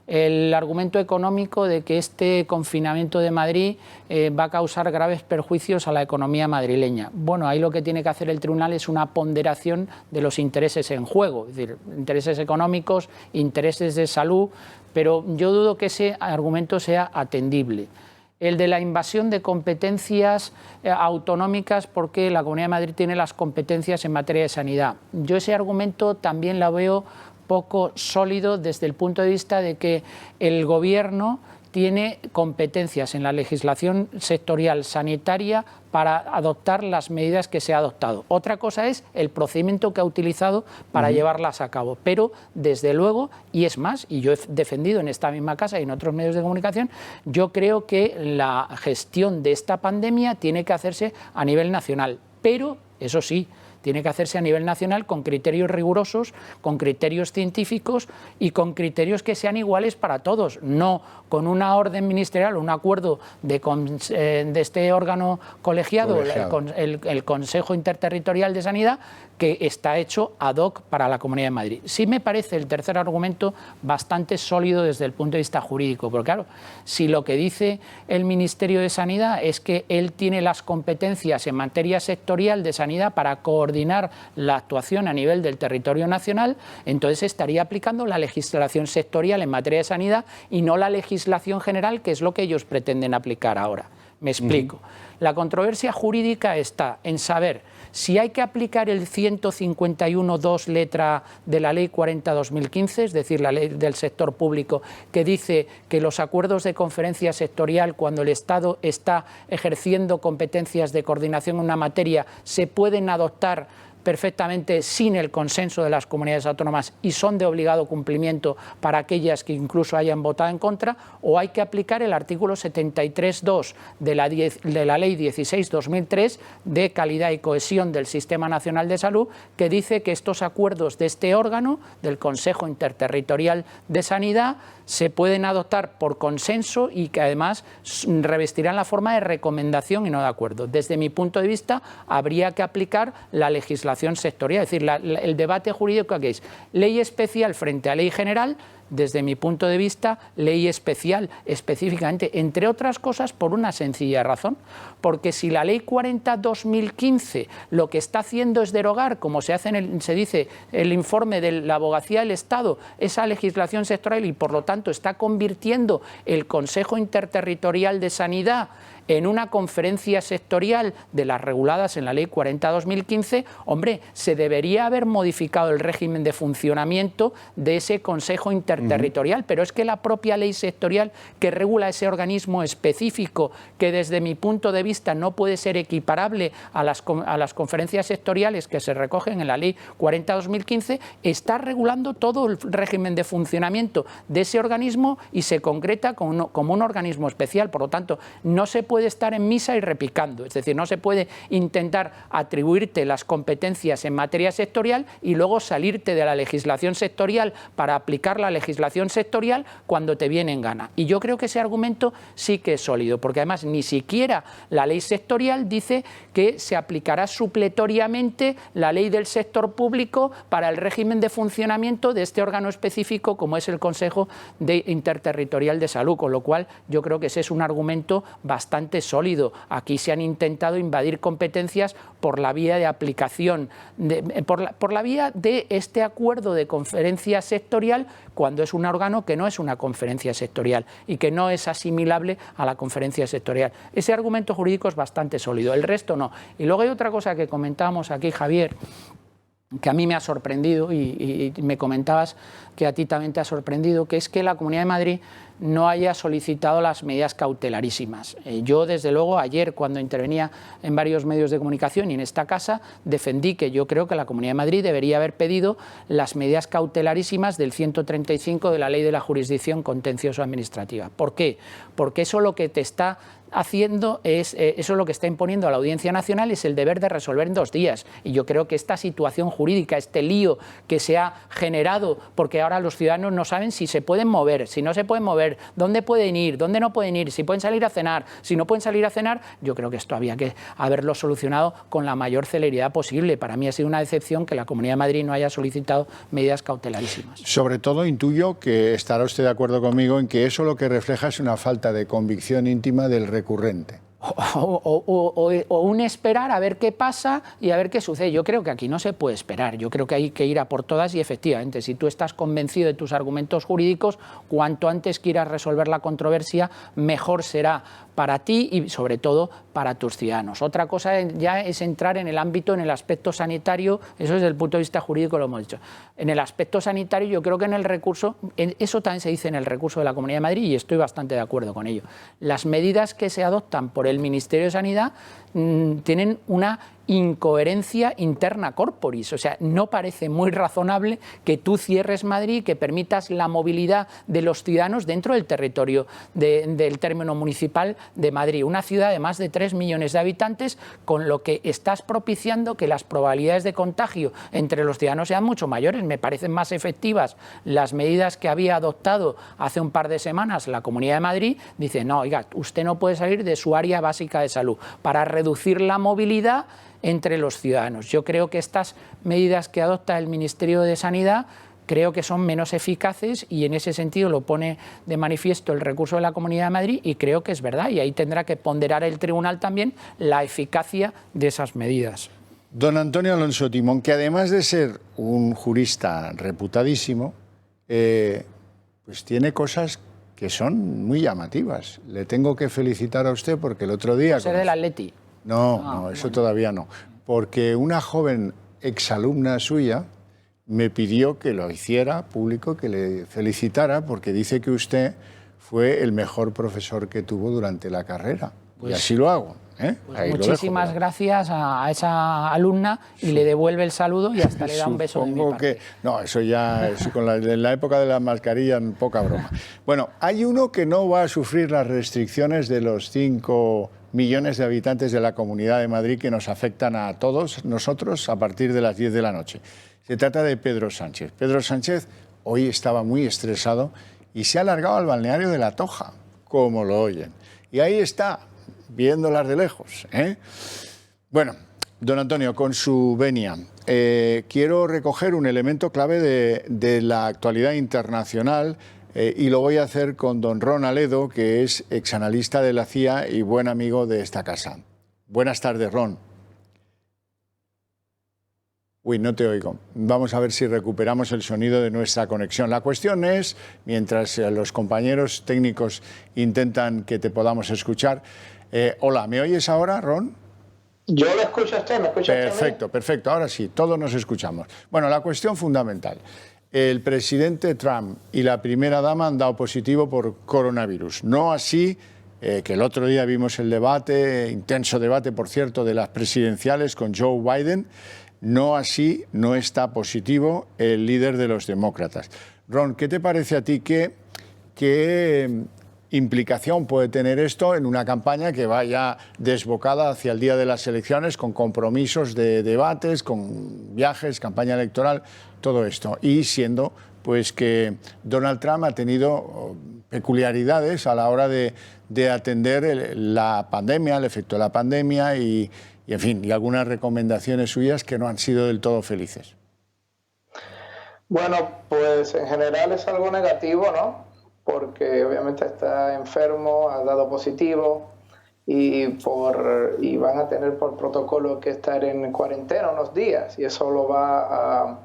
S12: El argumento económico de que este confinamiento de Madrid va a causar graves perjuicios a la economía madrileña. Bueno, ahí lo que tiene que hacer el tribunal es una ponderación de los intereses en juego, es decir, intereses económicos, intereses de salud, pero yo dudo que ese argumento sea atendible. El de la invasión de competencias autonómicas porque la Comunidad de Madrid tiene las competencias en materia de sanidad. Yo ese argumento también la veo poco sólido desde el punto de vista de que el Gobierno tiene competencias en la legislación sectorial sanitaria para adoptar las medidas que se ha adoptado. Otra cosa es el procedimiento que ha utilizado para llevarlas a cabo. Pero, desde luego, y es más, y yo he defendido en esta misma casa y en otros medios de comunicación, yo creo que la gestión de esta pandemia tiene que hacerse a nivel nacional. Pero, eso sí, tiene que hacerse a nivel nacional con criterios rigurosos, con criterios científicos y con criterios que sean iguales para todos, no con una orden ministerial o un acuerdo de este órgano colegiado. El Consejo Interterritorial de Sanidad, que está hecho ad hoc para la Comunidad de Madrid. Sí me parece el tercer argumento bastante sólido desde el punto de vista jurídico, porque claro, si lo que dice el Ministerio de Sanidad es que él tiene las competencias en materia sectorial de sanidad para coordinar la actuación a nivel del territorio nacional, entonces estaría aplicando la legislación sectorial en materia de sanidad y no la legislación general, que es lo que ellos pretenden aplicar ahora. Me explico. La controversia jurídica está en saber si hay que aplicar el 151.2 letra de la Ley 40/2015, es decir, la ley del sector público, que dice que los acuerdos de conferencia sectorial, cuando el Estado está ejerciendo competencias de coordinación en una materia, se pueden adoptar perfectamente sin el consenso de las comunidades autónomas y son de obligado cumplimiento para aquellas que incluso hayan votado en contra, o hay que aplicar el artículo 73.2 de la Ley 16/2003 de calidad y cohesión del Sistema Nacional de Salud, que dice que estos acuerdos de este órgano, del Consejo Interterritorial de Sanidad, se pueden adoptar por consenso y que además revestirán la forma de recomendación y no de acuerdo. Desde mi punto de vista, habría que aplicar la legislación sectorial, es decir, el debate jurídico que es ley especial frente a ley general. Desde mi punto de vista, ley especial específicamente, entre otras cosas, por una sencilla razón, porque si la Ley 40/2015 lo que está haciendo es derogar, como se dice el informe de la Abogacía del Estado, esa legislación sectorial y por lo tanto está convirtiendo el Consejo Interterritorial de Sanidad en una conferencia sectorial de las reguladas en la Ley 40/2015, hombre, se debería haber modificado el régimen de funcionamiento de ese Consejo Interterritorial, pero es que la propia ley sectorial que regula ese organismo específico, que desde mi punto de vista no puede ser equiparable a las conferencias sectoriales que se recogen en la Ley 40/2015, está regulando todo el régimen de funcionamiento de ese organismo y se concreta como un organismo especial. Por lo tanto, no se puede estar en misa y repicando, es decir, no se puede intentar atribuirte las competencias en materia sectorial y luego salirte de la legislación sectorial para aplicar la legislación sectorial cuando te viene en gana. Y yo creo que ese argumento sí que es sólido, porque además ni siquiera la ley sectorial dice que se aplicará supletoriamente la ley del sector público para el régimen de funcionamiento de este órgano específico como es el Consejo Interterritorial de Salud, con lo cual yo creo que ese es un argumento bastante sólido. Aquí se han intentado invadir competencias por la vía de aplicación, por la vía de este acuerdo de conferencia sectorial, cuando es un órgano que no es una conferencia sectorial y que no es asimilable a la conferencia sectorial. Ese argumento jurídico es bastante sólido, el resto no. Y luego hay otra cosa que comentábamos aquí, Javier, que a mí me ha sorprendido y me comentabas que a ti también te ha sorprendido, que es que la Comunidad de Madrid no haya solicitado las medidas cautelarísimas. Yo, desde luego, ayer, cuando intervenía en varios medios de comunicación y en esta casa, defendí que yo creo que la Comunidad de Madrid debería haber pedido las medidas cautelarísimas del 135 de la Ley de la Jurisdicción Contencioso Administrativa. ¿Por qué? Porque eso lo que te está haciendo es, eso lo que está imponiendo a la Audiencia Nacional es el deber de resolver en 2 días. Y yo creo que esta situación jurídica, este lío que se ha generado, porque ahora los ciudadanos no saben si se pueden mover, si no se pueden mover, dónde pueden ir, dónde no pueden ir, si pueden salir a cenar, si no pueden salir a cenar, yo creo que esto había que haberlo solucionado con la mayor celeridad posible. Para mí ha sido una decepción que la Comunidad de Madrid no haya solicitado medidas cautelarísimas.
S1: Sobre todo intuyo que estará usted de acuerdo conmigo en que eso lo que refleja es una falta de convicción íntima del recurrente.
S12: O un esperar a ver qué pasa y a ver qué sucede. Yo creo que aquí no se puede esperar, yo creo que hay que ir a por todas y efectivamente, si tú estás convencido de tus argumentos jurídicos, cuanto antes quieras resolver la controversia, mejor será para ti y sobre todo para tus ciudadanos. Otra cosa ya es entrar en el ámbito, en el aspecto sanitario, eso desde el punto de vista jurídico lo hemos dicho. En el aspecto sanitario yo creo que en el recurso, eso también se dice en el recurso de la Comunidad de Madrid y estoy bastante de acuerdo con ello. Las medidas que se adoptan por el Ministerio de Sanidad tienen una incoherencia interna corporis, o sea, no parece muy razonable que tú cierres Madrid y que permitas la movilidad de los ciudadanos dentro del territorio del término municipal de Madrid, una ciudad de más de 3 millones de habitantes, con lo que estás propiciando que las probabilidades de contagio entre los ciudadanos sean mucho mayores. Me parecen más efectivas las medidas que había adoptado hace un par de semanas la Comunidad de Madrid. Dice, no, oiga, usted no puede salir de su área básica de salud para reducir la movilidad entre los ciudadanos. Yo creo que estas medidas que adopta el Ministerio de Sanidad creo que son menos eficaces y en ese sentido lo pone de manifiesto el recurso de la Comunidad de Madrid y creo que es verdad y ahí tendrá que ponderar el tribunal también la eficacia de esas medidas.
S1: Don Antonio Alonso Timón, que además de ser un jurista reputadísimo, pues tiene cosas que son muy llamativas. Le tengo que felicitar a usted porque el otro día...
S12: ¿Ser del Atleti?
S1: No, eso todavía no. Porque una joven exalumna suya me pidió que lo hiciera público, que le felicitara, porque dice que usted fue el mejor profesor que tuvo durante la carrera. Pues, y así lo hago.
S12: Pues muchísimas gracias a esa alumna y le devuelve el saludo y hasta le da un beso de mi parte.
S1: No, eso ya es en la época de las mascarillas, poca broma. Bueno, hay uno que no va a sufrir las restricciones de los 5 millones de habitantes de la Comunidad de Madrid que nos afectan a todos nosotros a partir de las 10 de la noche. Se trata de Pedro Sánchez. Pedro Sánchez hoy estaba muy estresado y se ha alargado al balneario de La Toja, como lo oyen. Y ahí está, viéndolas de lejos. Bueno, don Antonio, con su venia, quiero recoger un elemento clave de la actualidad internacional y lo voy a hacer con don Ron Aledo, que es exanalista de la CIA y buen amigo de esta casa. Buenas tardes, Ron. Uy, no te oigo. Vamos a ver si recuperamos el sonido de nuestra conexión. La cuestión es, mientras los compañeros técnicos intentan que te podamos escuchar. Hola, ¿me oyes ahora, Ron?
S13: Yo lo escucho a usted, ¿me escucha usted?
S1: Perfecto, perfecto. Ahora sí, todos nos escuchamos. Bueno, la cuestión fundamental. El presidente Trump y la primera dama han dado positivo por coronavirus. No así que el otro día vimos el debate, intenso debate, por cierto, de las presidenciales con Joe Biden. No así, no está positivo el líder de los demócratas. Ron, ¿qué te parece a ti? ¿Qué implicación puede tener esto en una campaña que vaya desbocada hacia el día de las elecciones, con compromisos de debates, con viajes, campaña electoral, todo esto? Y siendo pues que Donald Trump ha tenido peculiaridades a la hora de atender la pandemia, el efecto de la pandemia y en fin, y algunas recomendaciones suyas que no han sido del todo felices.
S13: Bueno, pues en general es algo negativo, ¿no? Porque obviamente está enfermo, ha dado positivo y van a tener por protocolo que estar en cuarentena unos días y eso lo va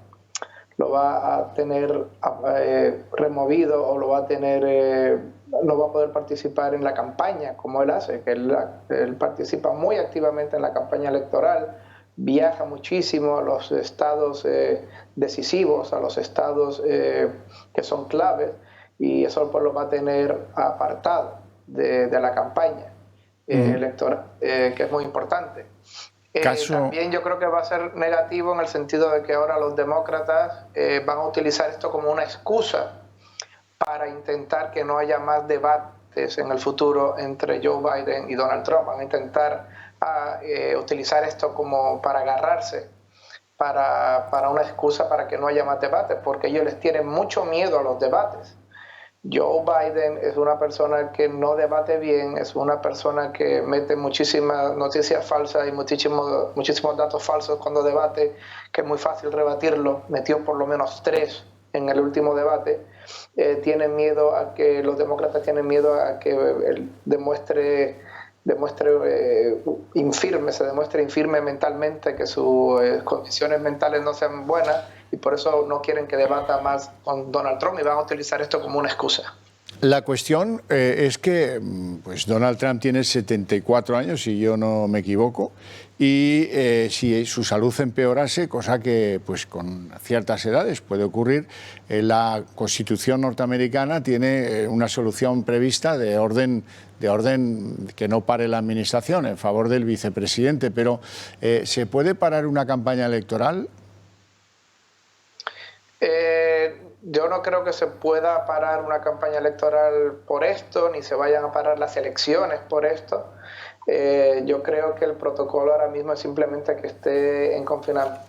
S13: a tener removido o lo va a tener... no va a poder participar en la campaña como él hace, que él participa muy activamente en la campaña electoral, viaja muchísimo a los estados decisivos, a los estados que son claves, y eso pues lo va a tener apartado de la campaña electoral, que es muy importante. También yo creo que va a ser negativo en el sentido de que ahora los demócratas van a utilizar esto como una excusa para intentar que no haya más debates en el futuro entre Joe Biden y Donald Trump. Van a intentar utilizar esto como para agarrarse, para una excusa para que no haya más debates, porque ellos les tienen mucho miedo a los debates. Joe Biden es una persona que no debate bien, es una persona que mete muchísimas noticias falsas y muchísimos datos falsos cuando debate, que es muy fácil rebatirlo. Metió por lo menos 3 en el último debate. Tienen miedo a que los demócratas tienen miedo a que él se demuestre infirme mentalmente, que sus condiciones mentales no sean buenas, y por eso no quieren que debata más con Donald Trump y van a utilizar esto como una excusa.
S1: La cuestión es que pues Donald Trump tiene 74 años, si yo no me equivoco, y si su salud empeorase, cosa que pues con ciertas edades puede ocurrir, la Constitución norteamericana tiene una solución prevista de orden que no pare la administración en favor del vicepresidente, pero ¿se puede parar una campaña electoral?
S13: Yo no creo que se pueda parar una campaña electoral por esto, ni se vayan a parar las elecciones por esto. Yo creo que el protocolo ahora mismo es simplemente que esté en confinamiento.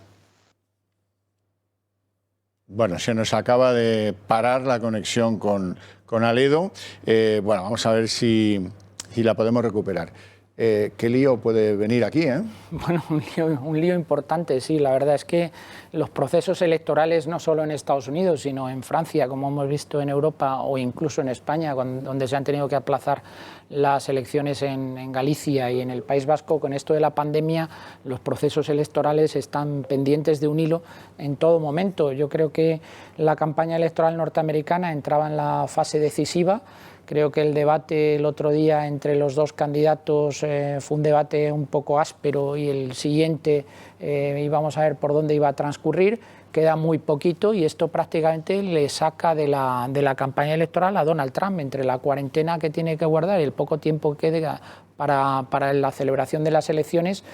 S1: Bueno, se nos acaba de parar la conexión con Aledo. Bueno, vamos a ver si la podemos recuperar. ¿Qué lío puede venir aquí?
S12: Bueno, un lío importante, sí. La verdad es que los procesos electorales, no solo en Estados Unidos, sino en Francia, como hemos visto en Europa, o incluso en España, donde se han tenido que aplazar las elecciones en Galicia y en el País Vasco, con esto de la pandemia, los procesos electorales están pendientes de un hilo en todo momento. Yo creo que la campaña electoral norteamericana entraba en la fase decisiva. Creo que el debate el otro día entre los dos candidatos fue un debate un poco áspero y el siguiente íbamos a ver por dónde iba a transcurrir. queda muy poquito y esto prácticamente le saca de la campaña electoral a Donald Trump, entre la cuarentena que tiene que guardar y el poco tiempo que queda para la celebración de las elecciones.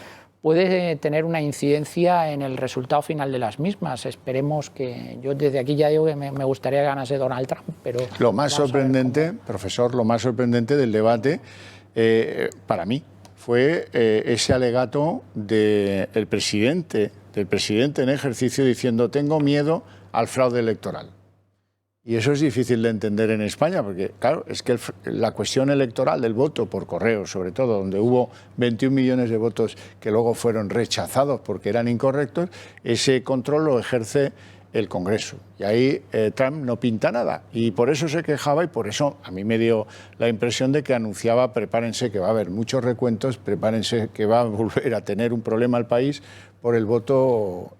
S12: Puede tener una incidencia en el resultado final de las mismas. Esperemos que, yo desde aquí ya digo que me gustaría que ganase Donald Trump, pero...
S1: Lo más sorprendente, profesor, lo más sorprendente del debate, para mí, fue ese alegato del presidente en ejercicio diciendo tengo miedo al fraude electoral. Y eso es difícil de entender en España, porque claro, es que la cuestión electoral del voto por correo, sobre todo, donde hubo 21 millones de votos que luego fueron rechazados porque eran incorrectos, ese control lo ejerce el Congreso. Y ahí Trump no pinta nada. Y por eso se quejaba y por eso a mí me dio la impresión de que anunciaba prepárense que va a haber muchos recuentos, prepárense que va a volver a tener un problema el país por el voto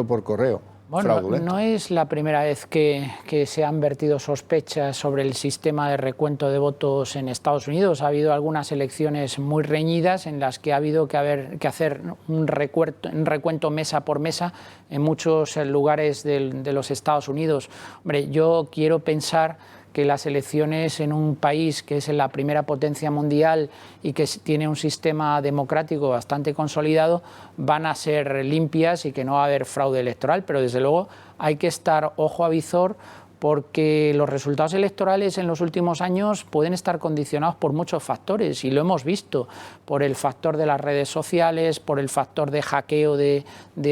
S1: por correo.
S12: Bueno, no es la primera vez que se han vertido sospechas sobre el sistema de recuento de votos en Estados Unidos. Ha habido algunas elecciones muy reñidas en las que ha habido que hacer un recuento mesa por mesa en muchos lugares de los Estados Unidos. Hombre, yo quiero pensar que las elecciones en un país que es la primera potencia mundial y que tiene un sistema democrático bastante consolidado van a ser limpias y que no va a haber fraude electoral, pero desde luego hay que estar ojo a visor porque los resultados electorales en los últimos años pueden estar condicionados por muchos factores y lo hemos visto, por el factor de las redes sociales, por el factor de hackeo de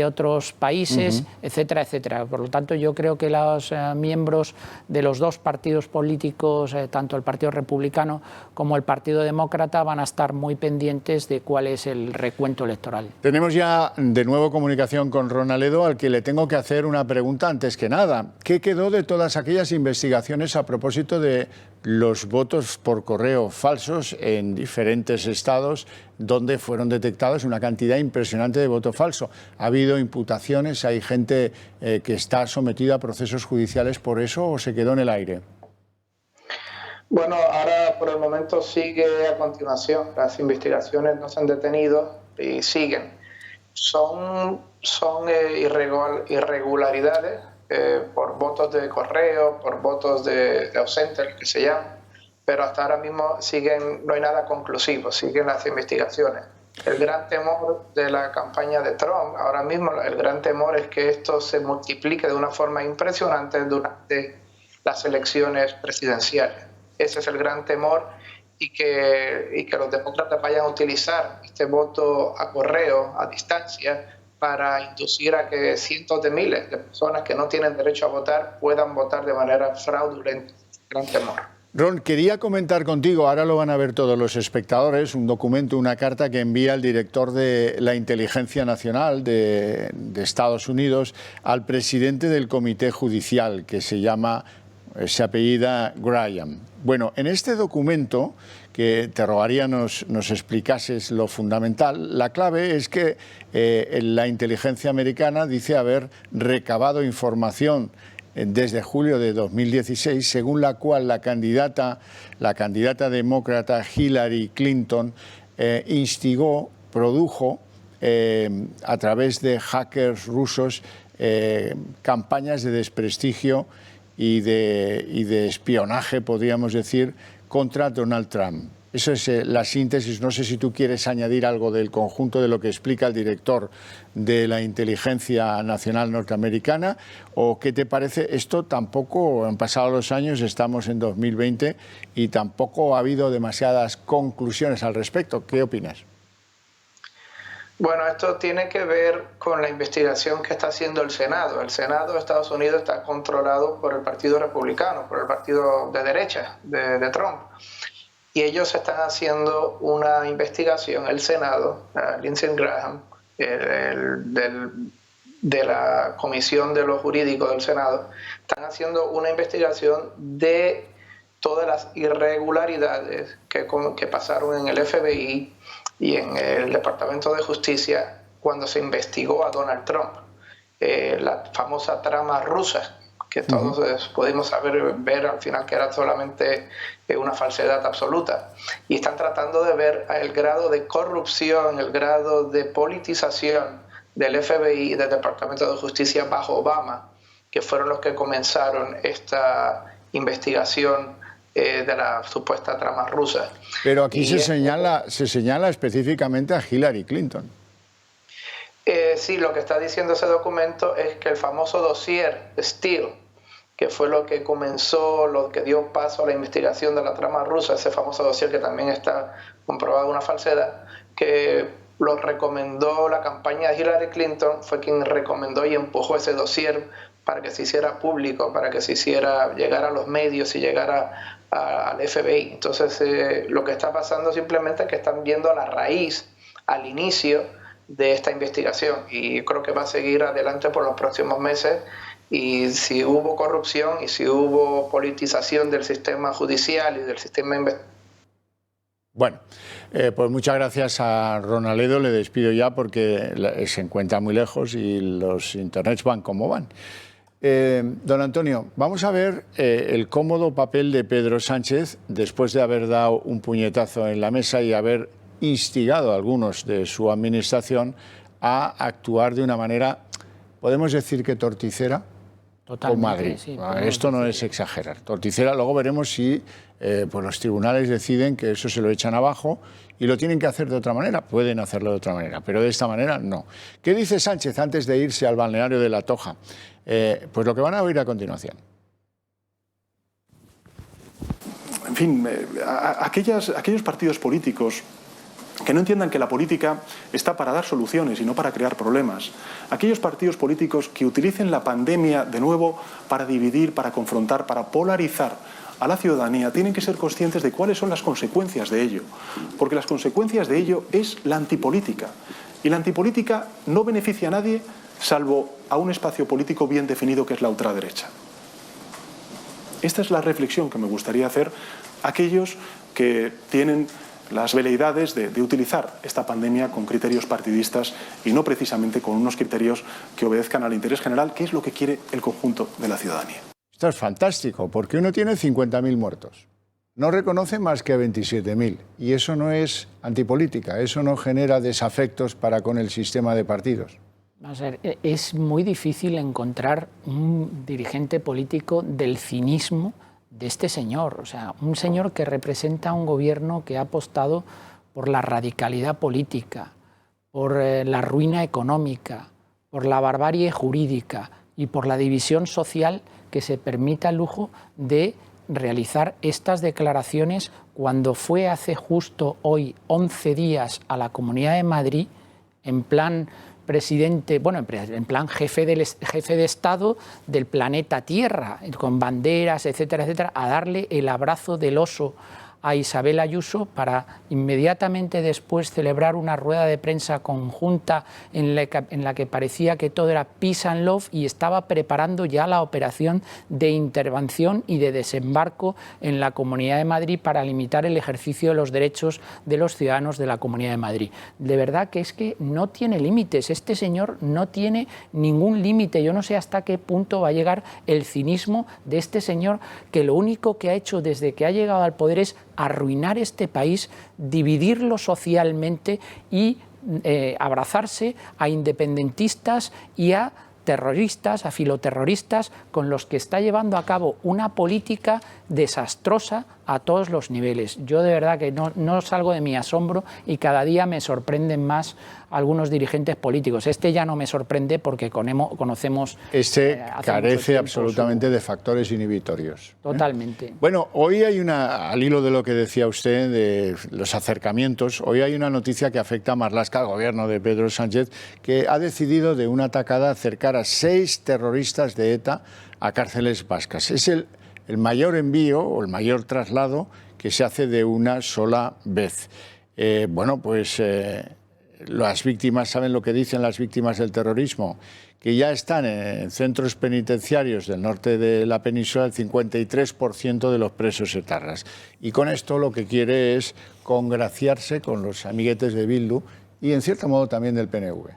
S12: otros países, etcétera, etcétera. Por lo tanto, yo creo que los miembros de los dos partidos políticos, tanto el Partido Republicano como el Partido Demócrata, van a estar muy pendientes de cuál es el recuento electoral.
S1: Tenemos ya de nuevo comunicación con Ron Aledo, al que le tengo que hacer una pregunta antes que nada. ¿Qué quedó de todas aquellas investigaciones a propósito de los votos por correo falsos en diferentes estados donde fueron detectados una cantidad impresionante de voto falso? ¿Ha habido imputaciones? ¿Hay gente que está sometida a procesos judiciales por eso o se quedó en el aire?
S13: Bueno, ahora por el momento sigue a continuación. Las investigaciones no se han detenido y siguen. Son irregularidades por votos de correo, por votos de ausente, que se llama, pero hasta ahora mismo no hay nada conclusivo, siguen las investigaciones. El gran temor de la campaña de Trump, ahora mismo el gran temor es que esto se multiplique de una forma impresionante durante las elecciones presidenciales. Ese es el gran temor y que los demócratas vayan a utilizar este voto a correo, a distancia, para inducir a que cientos de miles de personas que no tienen derecho a votar puedan votar de manera fraudulenta. Gran temor.
S1: Ron, quería comentar contigo, ahora lo van a ver todos los espectadores, un documento, una carta que envía el director de la Inteligencia Nacional de Estados Unidos al presidente del Comité Judicial, que se apellida Graham. Bueno, en este documento, que te rogaría nos explicases lo fundamental, la clave es que la inteligencia americana dice haber recabado información desde julio de 2016, según la cual la candidata demócrata Hillary Clinton instigó, produjo a través de hackers rusos campañas de desprestigio y de espionaje, podríamos decir, contra Donald Trump. Eso es la síntesis. No sé si tú quieres añadir algo del conjunto de lo que explica el director de la Inteligencia Nacional Norteamericana, o qué te parece. Esto tampoco, han pasado los años, estamos en 2020 y tampoco ha habido demasiadas conclusiones al respecto. ¿Qué opinas?
S13: Bueno, esto tiene que ver con la investigación que está haciendo el Senado. El Senado de Estados Unidos está controlado por el Partido Republicano, por el partido de derecha de Trump. Y ellos están haciendo una investigación, el Senado, Lindsey Graham, de la Comisión de lo Jurídico del Senado, están haciendo una investigación de todas las irregularidades que pasaron en el FBI y en el Departamento de Justicia cuando se investigó a Donald Trump, la famosa trama rusa, que todos pudimos ver al final que era solamente una falsedad absoluta. Y están tratando de ver el grado de corrupción, el grado de politización del FBI y del Departamento de Justicia bajo Obama, que fueron los que comenzaron esta investigación de la supuesta trama rusa.
S1: Pero aquí se señala específicamente a Hillary Clinton.
S13: Sí, lo que está diciendo ese documento es que el famoso dossier Steele, que fue lo que comenzó, lo que dio paso a la investigación de la trama rusa, ese famoso dossier que también está comprobado una falsedad, que lo recomendó la campaña de Hillary Clinton, fue quien recomendó y empujó ese dossier para que se hiciera público, para que se hiciera llegar a los medios y llegara al FBI. Entonces, lo que está pasando simplemente es que están viendo la raíz al inicio de esta investigación, y creo que va a seguir adelante por los próximos meses. Y si hubo corrupción y si hubo politización del sistema judicial y del sistema investigativo.
S1: Bueno, pues muchas gracias a Ronaledo, le despido ya porque se encuentra muy lejos y los internets van como van. Don Antonio, vamos a ver el cómodo papel de Pedro Sánchez después de haber dado un puñetazo en la mesa y haber instigado a algunos de su administración a actuar de una manera, podemos decir que torticera, con Madrid. Sí, esto no es exagerar. Torticera, luego veremos si pues los tribunales deciden que eso se lo echan abajo y lo tienen que hacer de otra manera. Pueden hacerlo de otra manera, pero de esta manera no. ¿Qué dice Sánchez antes de irse al balneario de La Toja? Pues lo que van a oír a continuación.
S5: En fin, aquellos partidos políticos que no entiendan que la política está para dar soluciones y no para crear problemas. Aquellos partidos políticos que utilicen la pandemia de nuevo para dividir, para confrontar, para polarizar a la ciudadanía, tienen que ser conscientes de cuáles son las consecuencias de ello. Porque las consecuencias de ello es la antipolítica. Y la antipolítica no beneficia a nadie salvo a un espacio político bien definido que es la ultraderecha. Esta es la reflexión que me gustaría hacer a aquellos que tienen las veleidades de utilizar esta pandemia con criterios partidistas y no precisamente con unos criterios que obedezcan al interés general, que es lo que quiere el conjunto de la ciudadanía.
S1: Esto es fantástico, porque uno tiene 50.000 muertos. No reconoce más que 27.000. Y eso no es antipolítica, eso no genera desafectos para con el sistema de partidos.
S12: Vamos a ver, es muy difícil encontrar un dirigente político del cinismo de este señor, o sea, un señor que representa un gobierno que ha apostado por la radicalidad política, por la ruina económica, por la barbarie jurídica y por la división social, que se permita el lujo de realizar estas declaraciones cuando fue hace justo hoy 11 días a la Comunidad de Madrid en plan presidente, bueno, en plan jefe de Estado del planeta Tierra, con banderas, etcétera, etcétera, a darle el abrazo del oso a Isabel Ayuso para inmediatamente después celebrar una rueda de prensa conjunta en la que parecía que todo era peace and love, y estaba preparando ya la operación de intervención y de desembarco en la Comunidad de Madrid para limitar el ejercicio de los derechos de los ciudadanos de la Comunidad de Madrid. De verdad que es que no tiene límites, este señor no tiene ningún límite. Yo no sé hasta qué punto va a llegar el cinismo de este señor, que lo único que ha hecho desde que ha llegado al poder es arruinar este país, dividirlo socialmente y abrazarse a independentistas y a terroristas, a filoterroristas, con los que está llevando a cabo una política desastrosa a todos los niveles. Yo de verdad que no salgo de mi asombro y cada día me sorprenden más algunos dirigentes políticos. Este ya no me sorprende porque conocemos...
S1: Este carece absolutamente de factores inhibitorios.
S12: Totalmente.
S1: Bueno, hoy hay al hilo de lo que decía usted, de los acercamientos, hoy hay una noticia que afecta a Marlaska, al gobierno de Pedro Sánchez, que ha decidido de una tacada acercar a 6 terroristas de ETA a cárceles vascas. Es el mayor envío o el mayor traslado que se hace de una sola vez. Bueno, pues las víctimas, ¿saben lo que dicen las víctimas del terrorismo? Que ya están en centros penitenciarios del norte de la península el 53% de los presos etarras. Y con esto lo que quiere es congraciarse con los amiguetes de Bildu y en cierto modo también del PNV.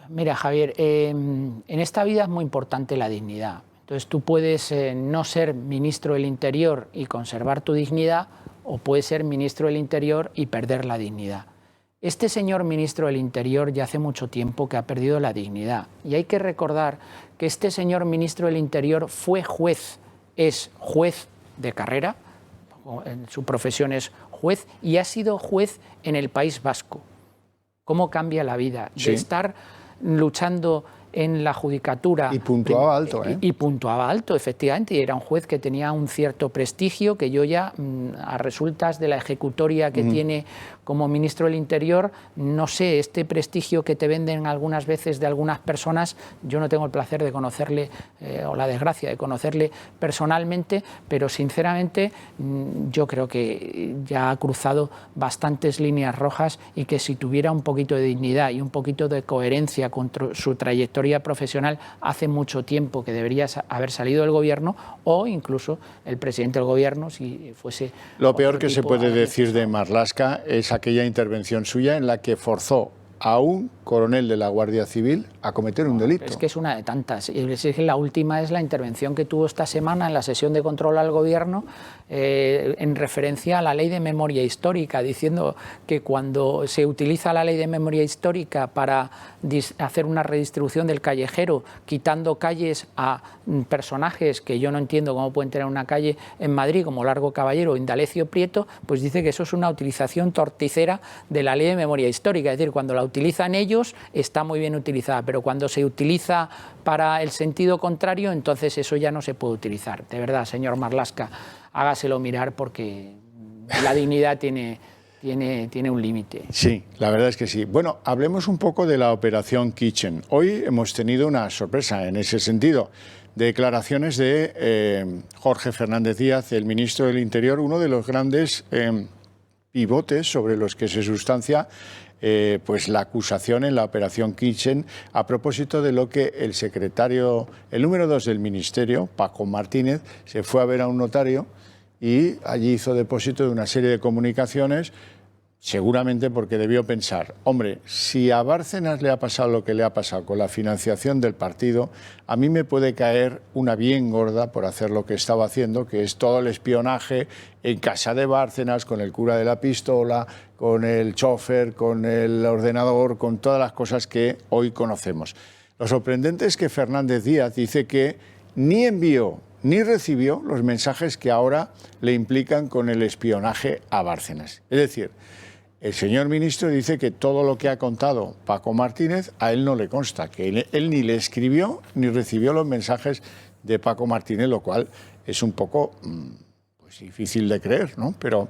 S12: Mira, Javier, en esta vida es muy importante la dignidad. Entonces tú puedes no ser ministro del Interior y conservar tu dignidad, o puedes ser ministro del Interior y perder la dignidad. Este señor ministro del Interior ya hace mucho tiempo que ha perdido la dignidad. Y hay que recordar que este señor ministro del Interior fue juez, es juez de carrera, en su profesión es juez, y ha sido juez en el País Vasco. ¿Cómo cambia la vida? Sí. De estar luchando en la judicatura.
S1: Y puntuaba alto, ¿eh?
S12: Y puntuaba alto, efectivamente, y era un juez que tenía un cierto prestigio, que yo ya, a resultas de la ejecutoria que tiene como ministro del Interior, no sé, este prestigio que te venden algunas veces de algunas personas, yo no tengo el placer de conocerle, o la desgracia de conocerle personalmente, pero sinceramente yo creo que ya ha cruzado bastantes líneas rojas y que si tuviera un poquito de dignidad y un poquito de coherencia con su trayectoria profesional, hace mucho tiempo que debería haber salido del gobierno, o incluso el presidente del gobierno, si fuese...
S1: Lo peor que se puede decir de Marlaska es aquella intervención suya en la que forzó a un coronel de la Guardia Civil a cometer un delito.
S12: Es que es una de tantas. La última es la intervención que tuvo esta semana en la sesión de control al Gobierno en referencia a la Ley de Memoria Histórica, diciendo que cuando se utiliza la Ley de Memoria Histórica para hacer una redistribución del callejero, quitando calles a personajes que yo no entiendo cómo pueden tener una calle en Madrid como Largo Caballero o Indalecio Prieto, pues dice que eso es una utilización torticera de la Ley de Memoria Histórica. Es decir, cuando la utilizan ellos está muy bien utilizada, pero cuando se utiliza para el sentido contrario, entonces eso ya no se puede utilizar. De verdad, señor Marlaska, hágaselo mirar porque la dignidad tiene un límite.
S1: Sí, la verdad es que sí. Bueno, hablemos un poco de la operación Kitchen. Hoy hemos tenido una sorpresa en ese sentido. Declaraciones de Jorge Fernández Díaz, el ministro del Interior, uno de los grandes pivotes sobre los que se sustancia pues la acusación en la operación Kitchen, a propósito de lo que el secretario, el número 2 del Ministerio, Paco Martínez, se fue a ver a un notario y allí hizo depósito de una serie de comunicaciones, seguramente porque debió pensar, hombre, si a Bárcenas le ha pasado lo que le ha pasado con la financiación del partido, a mí me puede caer una bien gorda por hacer lo que estaba haciendo, que es todo el espionaje en casa de Bárcenas, con el cura de la pistola, con el chofer, con el ordenador, con todas las cosas que hoy conocemos. Lo sorprendente es que Fernández Díaz dice que ni envió ni recibió los mensajes que ahora le implican con el espionaje a Bárcenas. Es decir, el señor ministro dice que todo lo que ha contado Paco Martínez a él no le consta, que él ni le escribió ni recibió los mensajes de Paco Martínez, lo cual es un poco pues, difícil de creer, ¿no? Pero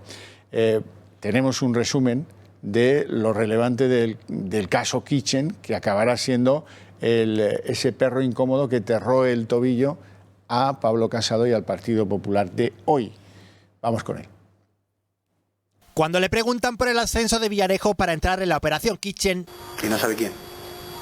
S1: tenemos un resumen de lo relevante del caso Kitchen, que acabará siendo ese perro incómodo que terró el tobillo a Pablo Casado y al Partido Popular de hoy. Vamos con él.
S14: Cuando le preguntan por el ascenso de Villarejo para entrar en la operación Kitchen...
S15: ¿Y no sabe quién?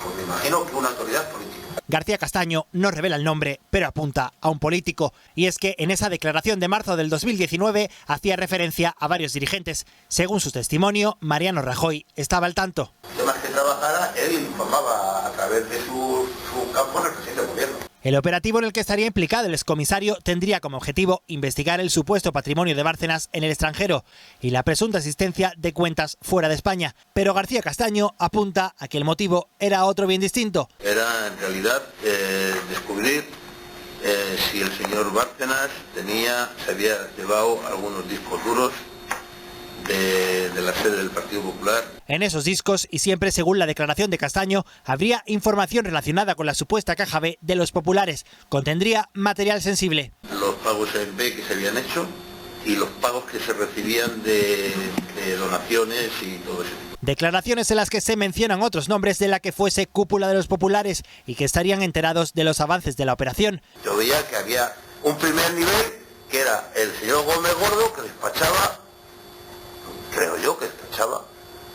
S15: Pues me imagino que una autoridad política.
S14: García Castaño no revela el nombre, pero apunta a un político. Y es que en esa declaración de marzo del 2019 hacía referencia a varios dirigentes. Según su testimonio, Mariano Rajoy estaba al tanto.
S15: Además que trabajara, él informaba a través de su campo en el presidente del gobierno.
S14: El operativo en el que estaría implicado el excomisario tendría como objetivo investigar el supuesto patrimonio de Bárcenas en el extranjero y la presunta existencia de cuentas fuera de España. Pero García Castaño apunta a que el motivo era otro bien distinto.
S15: Era en realidad descubrir si el señor Bárcenas se había llevado algunos discos duros de la sede del Partido Popular.
S14: En esos discos, y siempre según la declaración de Castaño, habría información relacionada con la supuesta caja B de los populares. Contendría material sensible.
S15: Los pagos en B que se habían hecho y los pagos que se recibían de donaciones y todo eso.
S14: Declaraciones en las que se mencionan otros nombres de la que fuese cúpula de los populares y que estarían enterados de los avances de la operación.
S15: Yo veía que había un primer nivel, que era el señor Gómez Gordo, que despachaba, creo yo que despachaba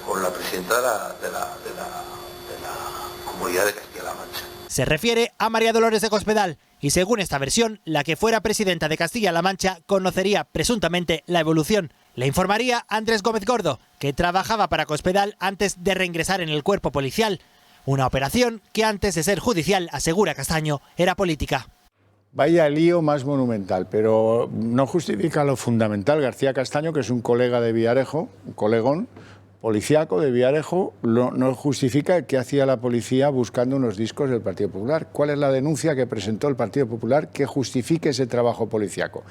S15: con la presidenta de la Comunidad de Castilla-La Mancha.
S14: Se refiere a María Dolores de Cospedal y según esta versión, la que fuera presidenta de Castilla-La Mancha conocería presuntamente la evolución. Le informaría a Andrés Gómez Gordo, que trabajaba para Cospedal antes de reingresar en el cuerpo policial. Una operación que antes de ser judicial, asegura Castaño, era política.
S1: Vaya lío más monumental, pero no justifica lo fundamental. García Castaño, que es un colega de Villarejo, un colegón, policíaco de Villarejo no justifica qué hacía la policía buscando unos discos del Partido Popular. ¿Cuál es la denuncia que presentó el Partido Popular que justifique ese trabajo policíaco?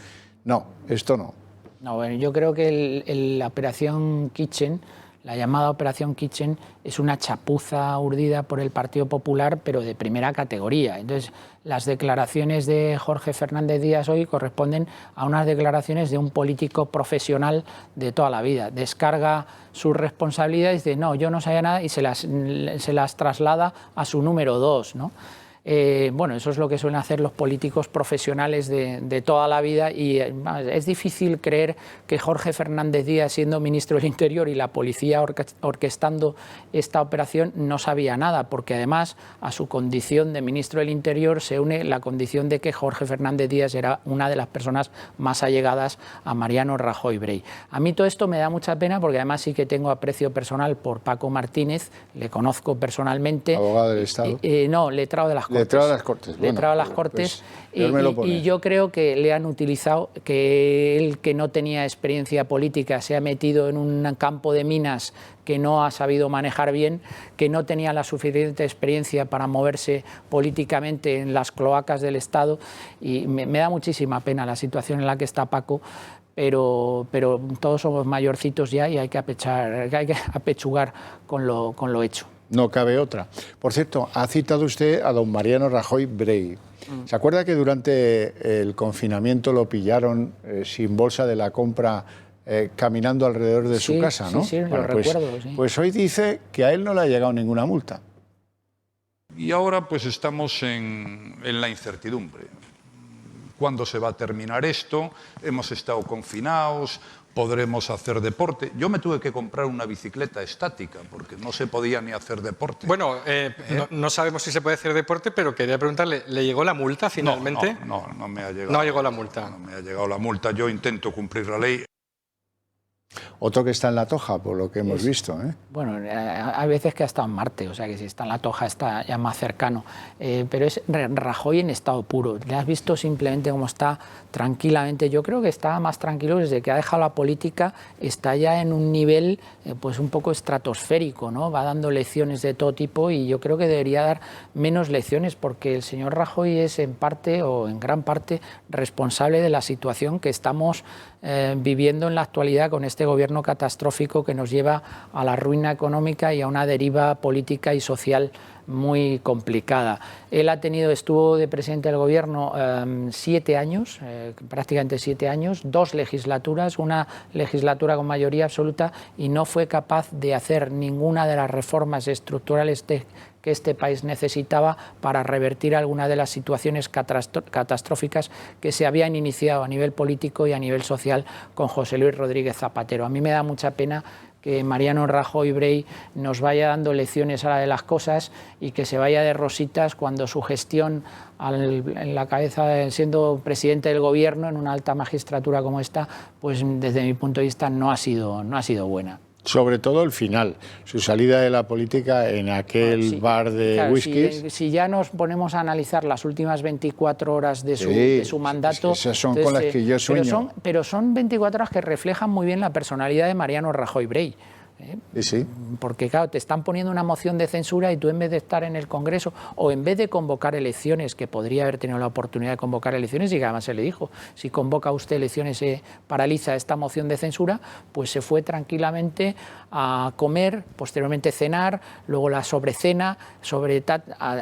S1: No, esto no.
S12: No, bueno, yo creo que la Operación Kitchen, la llamada Operación Kitchen, es una chapuza urdida por el Partido Popular, pero de primera categoría. Entonces, las declaraciones de Jorge Fernández Díaz hoy corresponden a unas declaraciones de un político profesional de toda la vida. Descarga sus responsabilidades, dice, no, yo no sabía nada, y se las traslada a su número 2, ¿no? Bueno, eso es lo que suelen hacer los políticos profesionales de toda la vida, y es difícil creer que Jorge Fernández Díaz, siendo ministro del Interior y la policía orquestando esta operación, no sabía nada, porque además a su condición de ministro del Interior se une la condición de que Jorge Fernández Díaz era una de las personas más allegadas a Mariano Rajoy Brey. A mí todo esto me da mucha pena, porque además sí que tengo aprecio personal por Paco Martínez, le conozco personalmente.
S1: Abogado del Estado.
S12: No, letrado de las Cortes.
S1: Letrado de las Cortes.
S12: Letrado de las Cortes. Y yo creo que le han utilizado, que él, que no tenía experiencia política, se ha metido en un campo de minas que no ha sabido manejar bien, que no tenía la suficiente experiencia para moverse políticamente en las cloacas del Estado, y me da muchísima pena la situación en la que está Paco, pero todos somos mayorcitos ya y hay que apechugar con lo hecho.
S1: No cabe otra. Por cierto, ha citado usted a don Mariano Rajoy Brey. ¿Se acuerda que durante el confinamiento lo pillaron sin bolsa de la compra caminando alrededor de su casa, ¿no?
S12: Sí, bueno, lo recuerdo. Sí.
S1: Pues hoy dice que a él no le ha llegado ninguna multa.
S16: Y ahora pues estamos en la incertidumbre. ¿Cuándo se va a terminar esto? Hemos estado confinados, podremos hacer deporte. Yo me tuve que comprar una bicicleta estática porque no se podía ni hacer deporte.
S17: Bueno, no sabemos si se puede hacer deporte, pero quería preguntarle, ¿le llegó la multa finalmente?
S16: No me ha llegado.
S17: No llegó la multa.
S16: No me ha llegado la multa. Yo intento cumplir la ley.
S1: Otro que está en la toja, por lo que hemos visto, ¿eh?
S12: Bueno, hay veces que ha estado en Marte, o sea que si está en la toja está ya más cercano. Pero es Rajoy en estado puro. Le has visto simplemente cómo está tranquilamente. Yo creo que está más tranquilo desde que ha dejado la política, está ya en un nivel pues un poco estratosférico, ¿no? Va dando lecciones de todo tipo y yo creo que debería dar menos lecciones, porque el señor Rajoy es en parte o en gran parte responsable de la situación que estamos viviendo en la actualidad con este gobierno catastrófico que nos lleva a la ruina económica y a una deriva política y social muy complicada. Él estuvo de presidente del gobierno 7 años, prácticamente 7 años, 2 legislaturas, una legislatura con mayoría absoluta, y no fue capaz de hacer ninguna de las reformas estructurales que este país necesitaba para revertir alguna de las situaciones catastróficas que se habían iniciado a nivel político y a nivel social con José Luis Rodríguez Zapatero. A mí me da mucha pena que Mariano Rajoy Brey nos vaya dando lecciones ahora de las cosas y que se vaya de rositas cuando su gestión en la cabeza, siendo presidente del gobierno en una alta magistratura como esta, pues desde mi punto de vista no ha sido buena.
S1: Sobre todo el final, su salida de la política en aquel bar de whiskies.
S12: Si ya nos ponemos a analizar las últimas 24 horas de su mandato...
S1: Es que esas son con las que yo sueño.
S12: Pero son 24 horas que reflejan muy bien la personalidad de Mariano Rajoy Brey.
S1: Sí.
S12: Porque claro, te están poniendo una moción de censura y tú, en vez de estar en el Congreso o en vez de convocar elecciones, que podría haber tenido la oportunidad de convocar elecciones, y que además se le dijo, si convoca usted elecciones se paraliza esta moción de censura, pues se fue tranquilamente a comer, posteriormente cenar, luego la sobrecena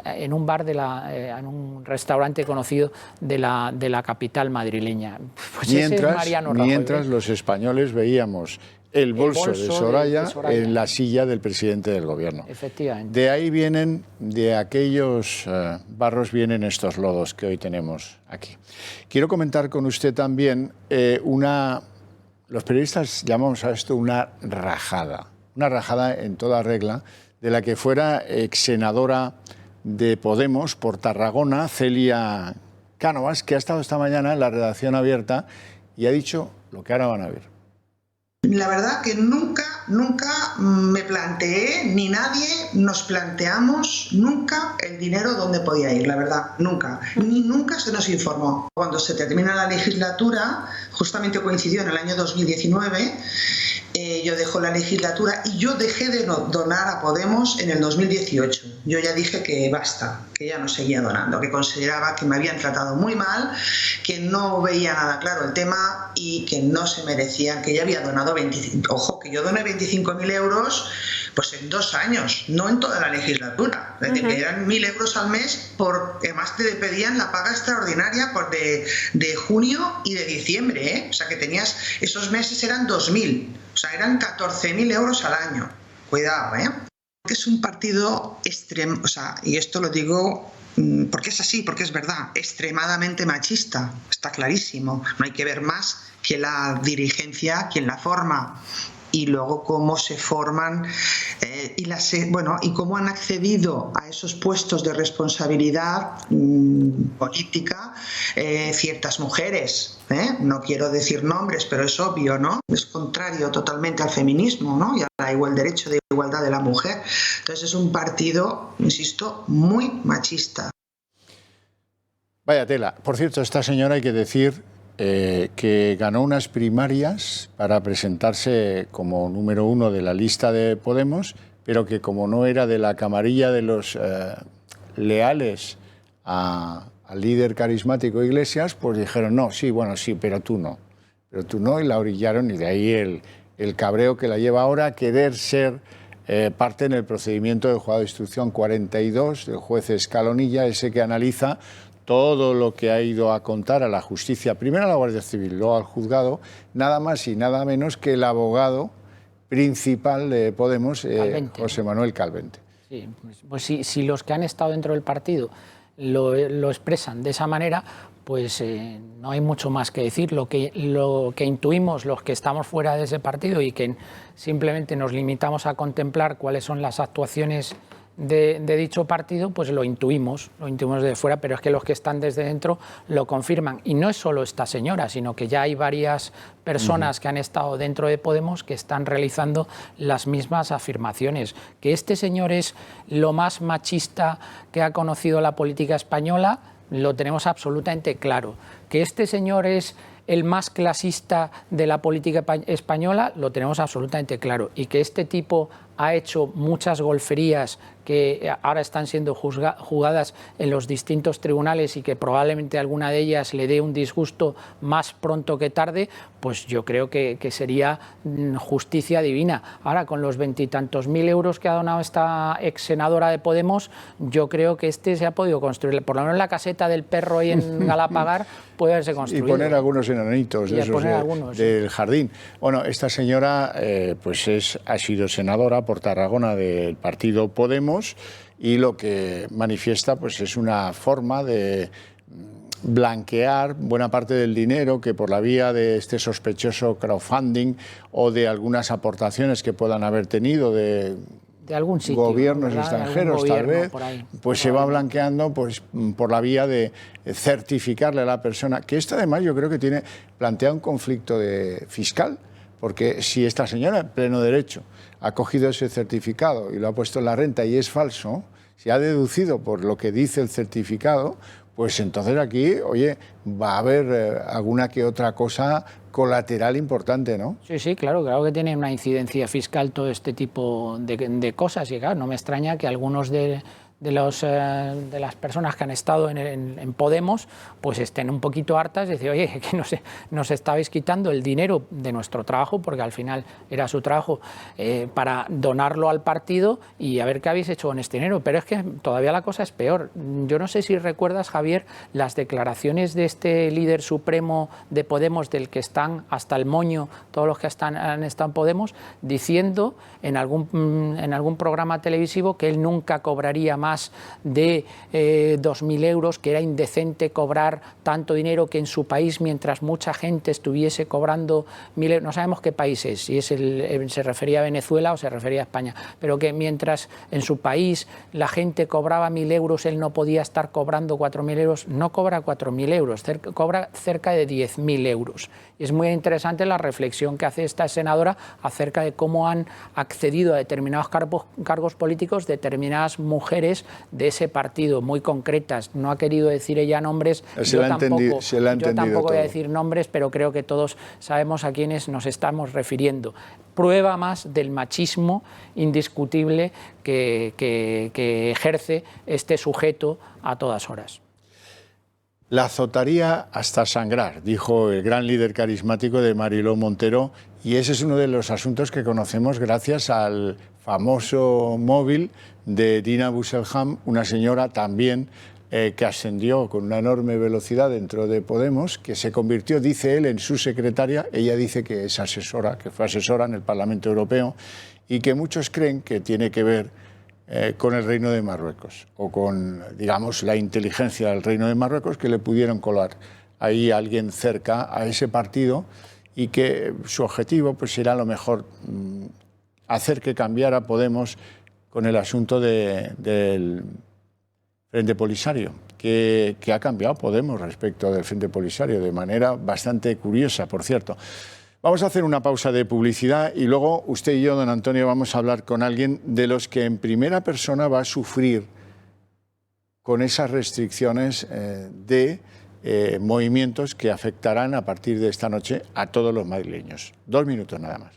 S12: en un bar en un restaurante conocido de la capital madrileña. Pues
S1: mientras los españoles veíamos el bolso de Soraya en la silla del presidente del gobierno.
S12: Efectivamente.
S1: De ahí vienen, de aquellos barros vienen estos lodos que hoy tenemos aquí. Quiero comentar con usted también los periodistas llamamos a esto una rajada en toda regla, de la que fuera ex senadora de Podemos por Tarragona, Celia Cánovas, que ha estado esta mañana en la redacción abierta y ha dicho lo que ahora van a ver.
S18: La verdad que nunca me planteé, ni nadie nos planteamos nunca el dinero dónde podía ir, la verdad, nunca. Ni nunca se nos informó. Cuando se termina la legislatura, justamente coincidió en el año 2019, yo dejo la legislatura y yo dejé de donar a Podemos en el 2018. Yo ya dije que basta, que ya no seguía donando, que consideraba que me habían tratado muy mal, que no veía nada claro el tema y que no se merecían, que ya había donado 25, ojo, que yo doné 25.000 euros pues en 2 años, no en toda la legislatura. Es decir, que eran 1.000 euros al mes, además te pedían la paga extraordinaria de junio y de diciembre, ¿eh? O sea que tenías, esos meses eran 2.000, o sea, eran 14.000 euros al año. Cuidado, ¿eh? Es un partido extremo, o sea, y esto lo digo porque es así, porque es verdad, extremadamente machista, está clarísimo. No hay que ver más que la dirigencia, quien la forma, y luego cómo se forman y cómo han accedido a esos puestos de responsabilidad política ciertas mujeres. No quiero decir nombres, pero es obvio, ¿no? Es contrario totalmente al feminismo, ¿no? Y al derecho de igualdad de la mujer. Entonces es un partido, insisto, muy machista.
S1: Vaya tela. Por cierto, esta señora hay que decir que ganó unas primarias para presentarse como número 1 de la lista de Podemos, pero que como no era de la camarilla de los leales al líder carismático Iglesias, pues dijeron, no, sí, bueno, sí, pero tú no, y la orillaron, y de ahí el cabreo que la lleva ahora a querer ser parte en el procedimiento del juzgado de instrucción 42 del juez Escalonilla, ese que analiza todo lo que ha ido a contar a la justicia, primero a la Guardia Civil, luego al juzgado, nada más y nada menos que el abogado principal de Podemos, José Manuel Calvente.
S12: Sí, pues si los que han estado dentro del partido lo expresan de esa manera, pues no hay mucho más que decir. Lo que intuimos los que estamos fuera de ese partido y que simplemente nos limitamos a contemplar cuáles son las actuaciones de dicho partido, pues lo intuimos desde fuera, pero es que los que están desde dentro lo confirman. Y no es solo esta señora, sino que ya hay varias personas que han estado dentro de Podemos que están realizando las mismas afirmaciones. Que este señor es lo más machista que ha conocido la política española, lo tenemos absolutamente claro. Que este señor es el más clasista de la política española, lo tenemos absolutamente claro. Y que este tipo ha hecho muchas golferías que ahora están siendo juzgadas en los distintos tribunales y que probablemente alguna de ellas le dé un disgusto más pronto que tarde, pues yo creo que sería justicia divina. Ahora, con los 20 y tantos mil euros que ha donado esta ex senadora de Podemos, yo creo que se ha podido construir, por lo menos la caseta del perro ahí en Galapagar puede haberse construido.
S1: Y poner algunos enanitos de esos del jardín. Bueno, esta señora pues ha sido senadora por Tarragona del partido Podemos, y lo que manifiesta pues es una forma de blanquear buena parte del dinero que por la vía de este sospechoso crowdfunding o de algunas aportaciones que puedan haber tenido de algún sitio, gobiernos extranjeros tal vez, pues se va blanqueando pues por la vía de certificarle a la persona, que esto además yo creo que plantea un conflicto fiscal, porque si esta señora en pleno derecho ha cogido ese certificado y lo ha puesto en la renta y es falso, si ha deducido por lo que dice el certificado, pues entonces aquí, oye, va a haber alguna que otra cosa colateral importante, ¿no?
S12: Sí, claro que tiene una incidencia fiscal todo este tipo de cosas, y claro, no me extraña que algunos de las personas que han estado en Podemos pues estén un poquito hartas de decir, oye, que nos estabais quitando el dinero de nuestro trabajo, porque al final era su trabajo, para donarlo al partido y a ver qué habéis hecho con este dinero. Pero es que todavía la cosa es peor. Yo no sé si recuerdas, Javier, las declaraciones de este líder supremo de Podemos, del que están hasta el moño todos los que han estado en Podemos, diciendo en algún programa televisivo que él nunca cobraría más de 2.000 euros, que era indecente cobrar tanto dinero, que en su país, mientras mucha gente estuviese cobrando 1.000 euros, no sabemos qué país es, si se refería a Venezuela o se refería a España, pero que mientras en su país la gente cobraba 1.000 euros, él no podía estar cobrando 4.000 euros. No cobra 4.000 euros, cobra cerca de 10.000 euros. Y es muy interesante la reflexión que hace esta senadora acerca de cómo han accedido a determinados cargos políticos determinadas mujeres representantes de ese partido muy concretas. No ha querido decir ella nombres, yo tampoco voy a decir nombres, pero creo que todos sabemos a quiénes nos estamos refiriendo. Prueba más del machismo indiscutible que ejerce este sujeto a todas horas.
S1: La azotaría hasta sangrar, dijo el gran líder carismático de Mariló Montero, y ese es uno de los asuntos que conocemos gracias al famoso móvil de Dina Busselham, una señora también que ascendió con una enorme velocidad dentro de Podemos, que se convirtió, dice él, en su secretaria. Ella dice que es asesora, que fue asesora en el Parlamento Europeo, y que muchos creen que tiene que ver con el Reino de Marruecos o con, digamos, la inteligencia del Reino de Marruecos, que le pudieron colar ahí a alguien cerca a ese partido y que su objetivo pues era a lo mejor hacer que cambiara Podemos con el asunto del Frente Polisario, que ha cambiado Podemos respecto del Frente Polisario de manera bastante curiosa, por cierto. Vamos a hacer una pausa de publicidad y luego usted y yo, don Antonio, vamos a hablar con alguien de los que en primera persona va a sufrir con esas restricciones de movimientos que afectarán a partir de esta noche a todos los madrileños. 2 minutos nada más.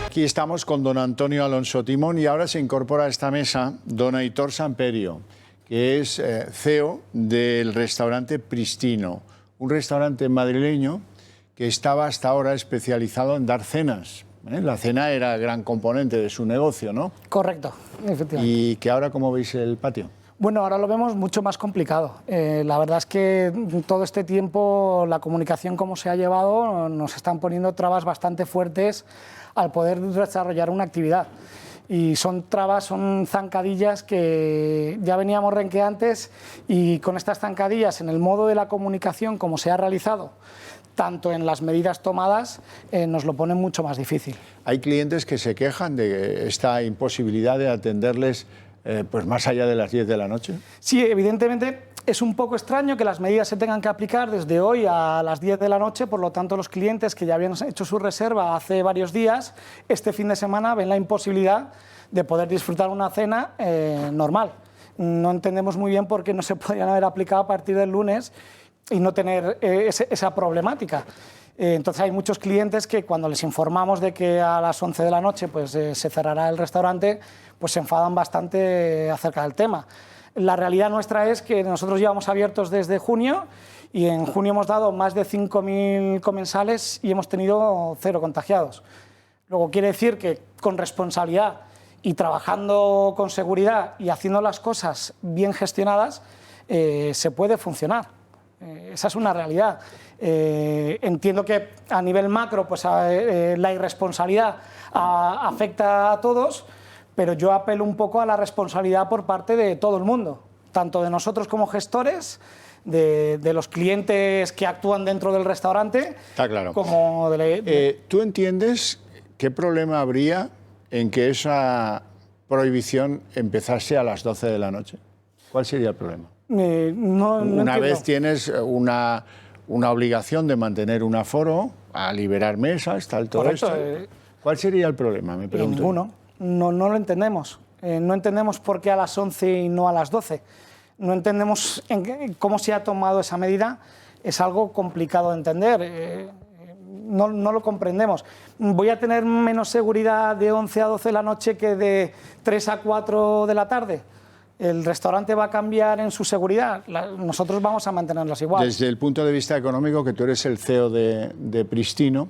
S1: Aquí estamos con don Antonio Alonso Timón y ahora se incorpora a esta mesa don Aitor Samperio, que es CEO del restaurante Pristino, un restaurante madrileño que estaba hasta ahora especializado en dar cenas. La cena era gran componente de su negocio, ¿no?
S19: Correcto, efectivamente.
S1: ¿Y que ahora cómo veis el patio?
S19: Bueno, ahora lo vemos mucho más complicado. La verdad es que todo este tiempo la comunicación como se ha llevado nos están poniendo trabas bastante fuertes al poder desarrollar una actividad. Y son trabas, son zancadillas que ya veníamos renqueantes y con estas zancadillas en el modo de la comunicación como se ha realizado, tanto en las medidas tomadas, nos lo pone mucho más difícil.
S1: Hay clientes que se quejan de esta imposibilidad de atenderles pues más allá de las 10 de la noche.
S19: Sí, evidentemente es un poco extraño que las medidas se tengan que aplicar desde hoy a las 10 de la noche, por lo tanto los clientes que ya habían hecho su reserva hace varios días, este fin de semana ven la imposibilidad de poder disfrutar una cena normal. No entendemos muy bien por qué no se podrían haber aplicado a partir del lunes y no tener esa problemática. Entonces hay muchos clientes que cuando les informamos de que a las 11 de la noche pues, se cerrará el restaurante, pues se enfadan bastante acerca del tema. La realidad nuestra es que nosotros llevamos abiertos desde junio y en junio hemos dado más de 5.000 comensales y hemos tenido 0 contagiados. Luego quiere decir que con responsabilidad y trabajando con seguridad y haciendo las cosas bien gestionadas, se puede funcionar. Esa es una realidad. Entiendo que a nivel macro pues, la irresponsabilidad afecta a todos, pero yo apelo un poco a la responsabilidad por parte de todo el mundo, tanto de nosotros como gestores, de los clientes que actúan dentro del restaurante.
S1: Está claro.
S19: Como
S1: ¿Tú entiendes qué problema habría en que esa prohibición empezase a las 12 de la noche? ¿Cuál sería el problema? Una vez tienes una obligación de mantener un aforo, a liberar mesas, tal, todo esto. ¿Cuál sería el problema? Me pregunto.
S19: Ninguno. No lo entendemos. No entendemos por qué a las 11 y no a las 12. No entendemos cómo se ha tomado esa medida. Es algo complicado de entender. No lo comprendemos. ¿Voy a tener menos seguridad de 11 a 12 de la noche que de 3 a 4 de la tarde? ¿El restaurante va a cambiar en su seguridad? Nosotros vamos a mantenerlas igual.
S1: Desde el punto de vista económico, que tú eres el CEO de Pristino,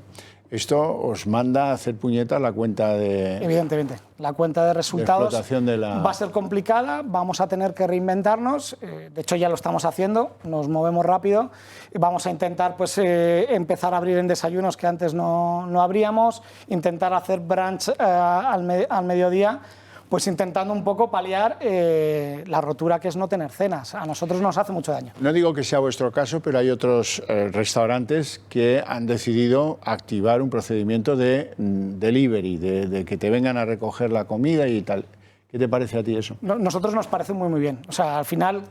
S1: esto os manda a hacer puñetas la cuenta de...
S19: Evidentemente, la cuenta de resultados
S1: va
S19: a ser complicada, vamos a tener que reinventarnos, de hecho ya lo estamos haciendo, nos movemos rápido, vamos a intentar pues, empezar a abrir en desayunos que antes no abríamos, intentar hacer brunch al mediodía, pues intentando un poco paliar la rotura que es no tener cenas. A nosotros nos hace mucho daño.
S1: No digo que sea vuestro caso, pero hay otros restaurantes que han decidido activar un procedimiento de delivery, de que te vengan a recoger la comida y tal. ¿Qué te parece a ti eso?
S19: Nosotros nos parece muy bien. O sea, al final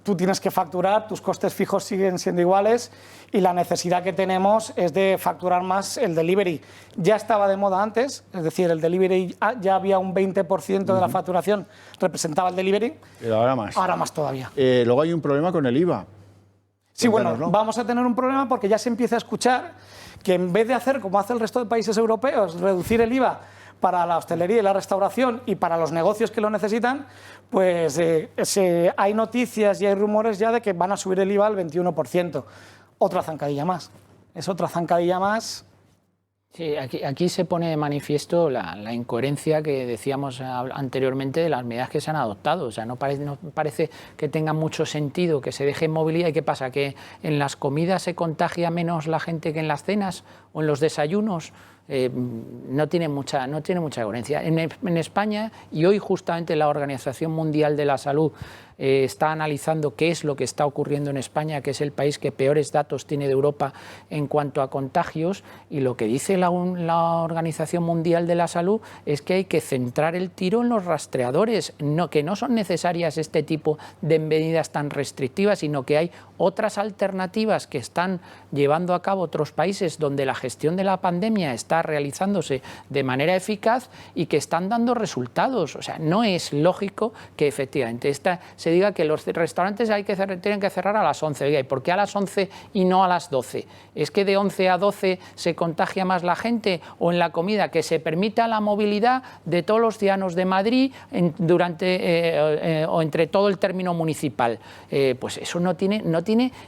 S19: tú tienes que facturar, tus costes fijos siguen siendo iguales y la necesidad que tenemos es de facturar más el delivery. Ya estaba de moda antes, es decir, el delivery ya había un 20% de la facturación representaba el delivery.
S1: Pero ahora más.
S19: Ahora más todavía.
S1: Luego hay un problema con el IVA.
S19: Sí, bueno, vamos a tener un problema porque ya se empieza a escuchar que en vez de hacer como hace el resto de países europeos, reducir el IVA para la hostelería y la restauración y para los negocios que lo necesitan, pues hay noticias y hay rumores ya de que van a subir el IVA al 21%. Otra zancadilla más. Es otra zancadilla más.
S12: Sí, aquí se pone de manifiesto la incoherencia que decíamos anteriormente de las medidas que se han adoptado. O sea, no parece que tenga mucho sentido que se deje en movilidad. ¿Y qué pasa? ¿Que en las comidas se contagia menos la gente que en las cenas o en los desayunos? No tiene mucha coherencia. En España, y hoy justamente la Organización Mundial de la Salud está analizando qué es lo que está ocurriendo en España, que es el país que peores datos tiene de Europa en cuanto a contagios, y lo que dice la Organización Mundial de la Salud es que hay que centrar el tiro en los rastreadores, que no son necesarias este tipo de medidas tan restrictivas, sino que hay otras alternativas que están llevando a cabo otros países donde la gestión de la pandemia está realizándose de manera eficaz y que están dando resultados. O sea, no es lógico que efectivamente se diga que los restaurantes tienen que cerrar a las 11. Oiga, ¿y por qué a las 11 y no a las 12? ¿Es que de 11 a 12 se contagia más la gente? ¿O en la comida, que se permita la movilidad de todos los ciudadanos de Madrid o entre todo el término municipal? Pues eso no tiene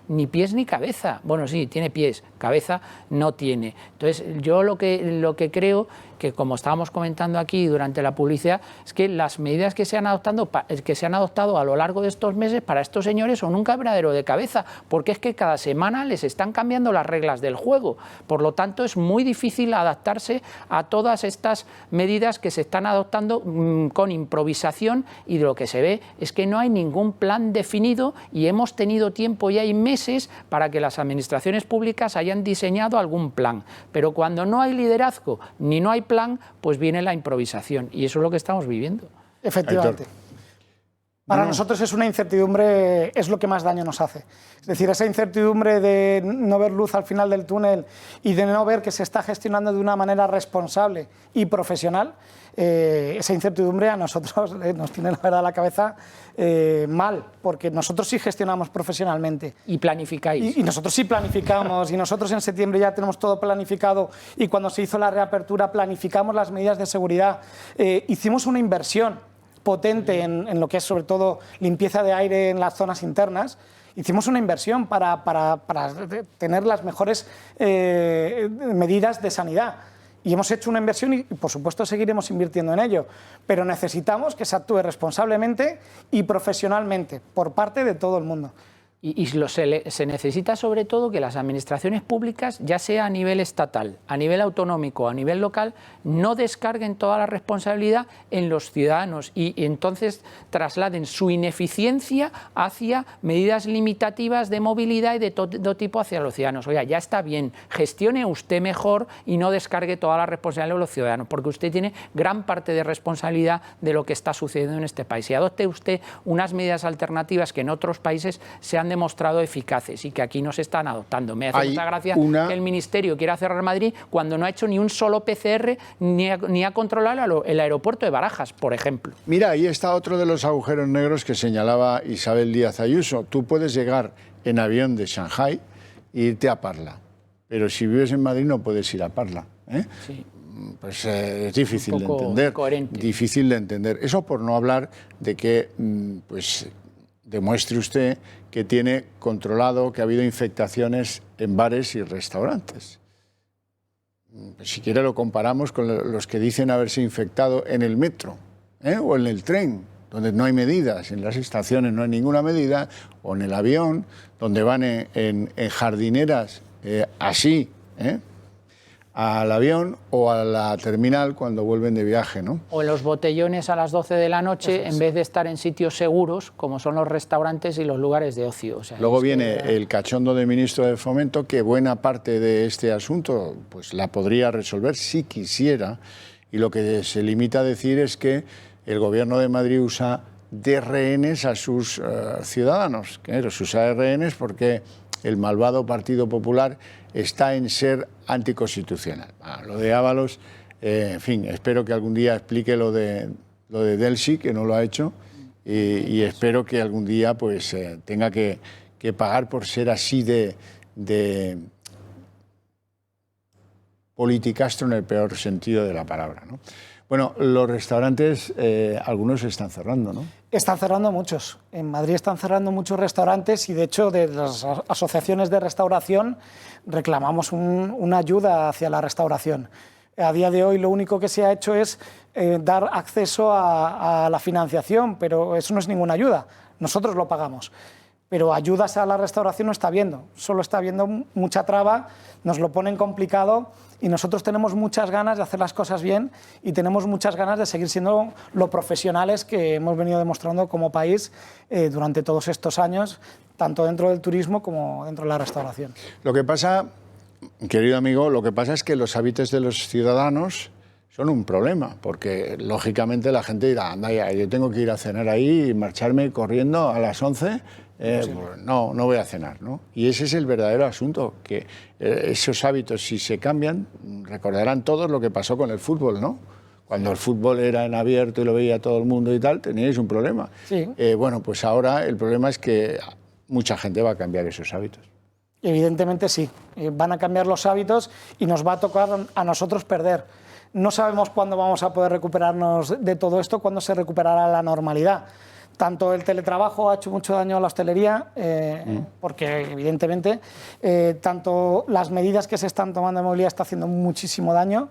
S12: ni pies ni cabeza. Bueno, sí, tiene pies, cabeza no tiene. Entonces, yo lo que creo que, como estábamos comentando aquí durante la publicidad, es que las medidas que se han adoptado a lo largo de estos meses para estos señores son un quebradero de cabeza, porque es que cada semana les están cambiando las reglas del juego. Por lo tanto, es muy difícil adaptarse a todas estas medidas que se están adoptando con improvisación, y de lo que se ve es que no hay ningún plan definido, y hemos tenido tiempo ya y meses para que las administraciones públicas hayan diseñado algún plan. Pero cuando no hay liderazgo ni no hay plan, pues viene la improvisación, y eso es lo que estamos viviendo.
S19: Efectivamente. Para nosotros es una incertidumbre, es lo que más daño nos hace. Es decir, esa incertidumbre de no ver luz al final del túnel y de no ver que se está gestionando de una manera responsable y profesional, esa incertidumbre a nosotros nos tiene, la verdad, la cabeza mal, porque nosotros sí gestionamos profesionalmente.
S12: Y planificáis.
S19: Y nosotros sí planificamos, y nosotros en septiembre ya tenemos todo planificado, y cuando se hizo la reapertura planificamos las medidas de seguridad. Hicimos una inversión potente en lo que es sobre todo limpieza de aire en las zonas internas. Hicimos una inversión para tener las mejores medidas de sanidad. Y hemos hecho una inversión y, por supuesto, seguiremos invirtiendo en ello. Pero necesitamos que se actúe responsablemente y profesionalmente por parte de todo el mundo.
S12: Y se necesita sobre todo que las administraciones públicas, ya sea a nivel estatal, a nivel autonómico, a nivel local, no descarguen toda la responsabilidad en los ciudadanos y entonces trasladen su ineficiencia hacia medidas limitativas de movilidad y de todo tipo hacia los ciudadanos. Oiga, ya está bien, gestione usted mejor y no descargue toda la responsabilidad en los ciudadanos, porque usted tiene gran parte de responsabilidad de lo que está sucediendo en este país. Y adopte usted unas medidas alternativas que en otros países se han demostrado eficaces y que aquí no se están adoptando. Me hace mucha gracia que el Ministerio quiera cerrar Madrid cuando no ha hecho ni un solo PCR ni ha controlado el aeropuerto de Barajas, por ejemplo.
S1: Mira, ahí está otro de los agujeros negros que señalaba Isabel Díaz Ayuso. Tú puedes llegar en avión de Shanghái e irte a Parla, pero si vives en Madrid no puedes ir a Parla, ¿eh? Sí. Pues es difícil de entender. Coherente. Difícil de entender. Eso por no hablar de que pues demuestre usted que tiene controlado que ha habido infectaciones en bares y restaurantes. Si quiere lo comparamos con los que dicen haberse infectado en el metro, o en el tren, donde no hay medidas, en las estaciones no hay ninguna medida, o en el avión, donde van en jardineras así, al avión o a la terminal cuando vuelven de viaje, ¿no?
S12: O en los botellones a las 12 de la noche, en vez de estar en sitios seguros, como son los restaurantes y los lugares de ocio. O sea,
S1: luego viene el cachondo del ministro de Fomento, que buena parte de este asunto pues la podría resolver si quisiera, y lo que se limita a decir es que el Gobierno de Madrid usa de rehenes a sus ciudadanos, que los usa de rehenes porque el malvado Partido Popular está en ser anticonstitucional. Lo de Ábalos, en fin, espero que algún día explique lo de Delsi, que no lo ha hecho, y espero que algún día pues tenga que pagar por ser así de politicastro en el peor sentido de la palabra, ¿no? Bueno, los restaurantes, algunos se están cerrando, ¿no?
S19: Están cerrando muchos. En Madrid están cerrando muchos restaurantes y, de hecho, de las asociaciones de restauración reclamamos una ayuda hacia la restauración. A día de hoy lo único que se ha hecho es dar acceso a la financiación, pero eso no es ninguna ayuda. Nosotros lo pagamos. Pero ayudas a la restauración no está habiendo. Solo está habiendo mucha traba, nos lo ponen complicado y nosotros tenemos muchas ganas de hacer las cosas bien y tenemos muchas ganas de seguir siendo lo profesionales que hemos venido demostrando como país durante todos estos años, tanto dentro del turismo como dentro de la restauración.
S1: Lo que pasa, querido amigo, lo que pasa es que los hábitos de los ciudadanos son un problema, porque lógicamente la gente dirá, anda ya, yo tengo que ir a cenar ahí y marcharme corriendo a las 11, pues no voy a cenar, ¿no? Y ese es el verdadero asunto, que esos hábitos, si se cambian, recordarán todos lo que pasó con el fútbol, ¿no? Cuando el fútbol era en abierto y lo veía todo el mundo y tal, teníais un problema.
S19: Sí.
S1: Bueno, pues ahora el problema es que mucha gente va a cambiar esos hábitos.
S19: Evidentemente sí, van a cambiar los hábitos y nos va a tocar a nosotros perder. No sabemos cuándo vamos a poder recuperarnos de todo esto, cuándo se recuperará la normalidad. Tanto el teletrabajo ha hecho mucho daño a la hostelería, porque evidentemente tanto las medidas que se están tomando de movilidad está haciendo muchísimo daño,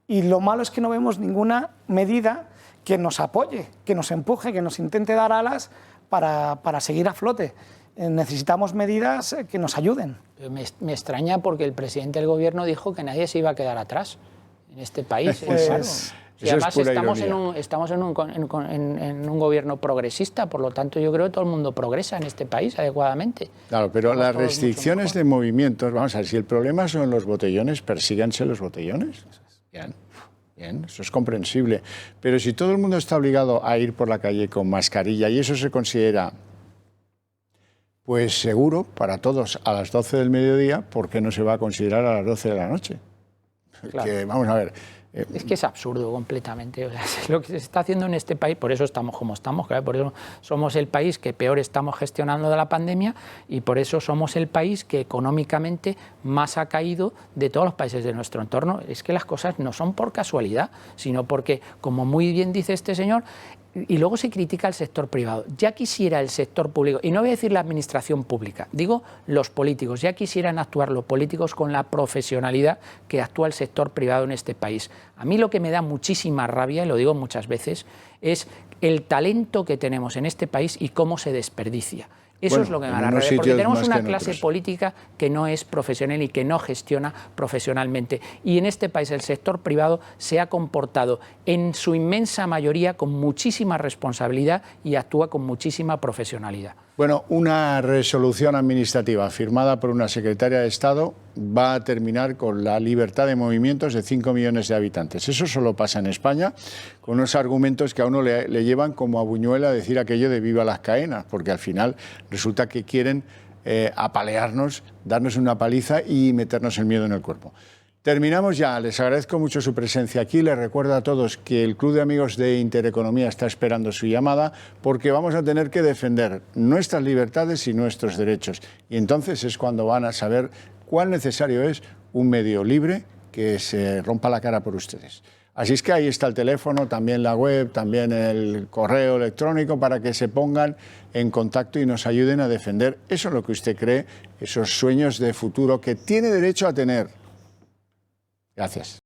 S19: y lo malo es que no vemos ninguna medida que nos apoye, que nos empuje, que nos intente dar alas para seguir a flote. Necesitamos medidas que nos ayuden.
S12: Me extraña porque el presidente del gobierno dijo que nadie se iba a quedar atrás en este país.
S1: Pues,
S12: y además estamos en un gobierno progresista, por lo tanto yo creo que todo el mundo progresa en este país adecuadamente.
S1: Claro, pero las restricciones de movimientos, vamos a ver, si el problema son los botellones, persíganse los botellones. Bien, eso es comprensible. Pero si todo el mundo está obligado a ir por la calle con mascarilla y eso se considera pues seguro para todos a las 12 del mediodía, ¿por qué no se va a considerar a las 12 de la noche?
S12: Claro.
S1: Que, vamos a ver.
S12: Es que es absurdo completamente. O sea, lo que se está haciendo en este país, por eso estamos como estamos, claro, por eso somos el país que peor estamos gestionando de la pandemia y por eso somos el país que económicamente más ha caído de todos los países de nuestro entorno. Es que las cosas no son por casualidad, sino porque, como muy bien dice este señor, y luego se critica al sector privado. Ya quisiera el sector público, y no voy a decir la administración pública, digo los políticos, ya quisieran actuar los políticos con la profesionalidad que actúa el sector privado en este país. A mí lo que me da muchísima rabia, y lo digo muchas veces, es el talento que tenemos en este país y cómo se desperdicia. Eso es lo que me da rabia, porque tenemos una clase política que no es profesional y que no gestiona profesionalmente. Y en este país el sector privado se ha comportado en su inmensa mayoría con muchísima responsabilidad y actúa con muchísima profesionalidad.
S1: Bueno, una resolución administrativa firmada por una secretaria de Estado va a terminar con la libertad de movimientos de 5 millones de habitantes. Eso solo pasa en España, con unos argumentos que a uno le llevan como a Buñuel a decir aquello de viva las caenas, porque al final resulta que quieren apalearnos, darnos una paliza y meternos el miedo en el cuerpo. Terminamos ya. Les agradezco mucho su presencia aquí. Les recuerdo a todos que el Club de Amigos de Intereconomía está esperando su llamada porque vamos a tener que defender nuestras libertades y nuestros derechos. Y entonces es cuando van a saber cuán necesario es un medio libre que se rompa la cara por ustedes. Así es que ahí está el teléfono, también la web, también el correo electrónico para que se pongan en contacto y nos ayuden a defender eso en lo que usted cree, esos sueños de futuro que tiene derecho a tener. Gracias.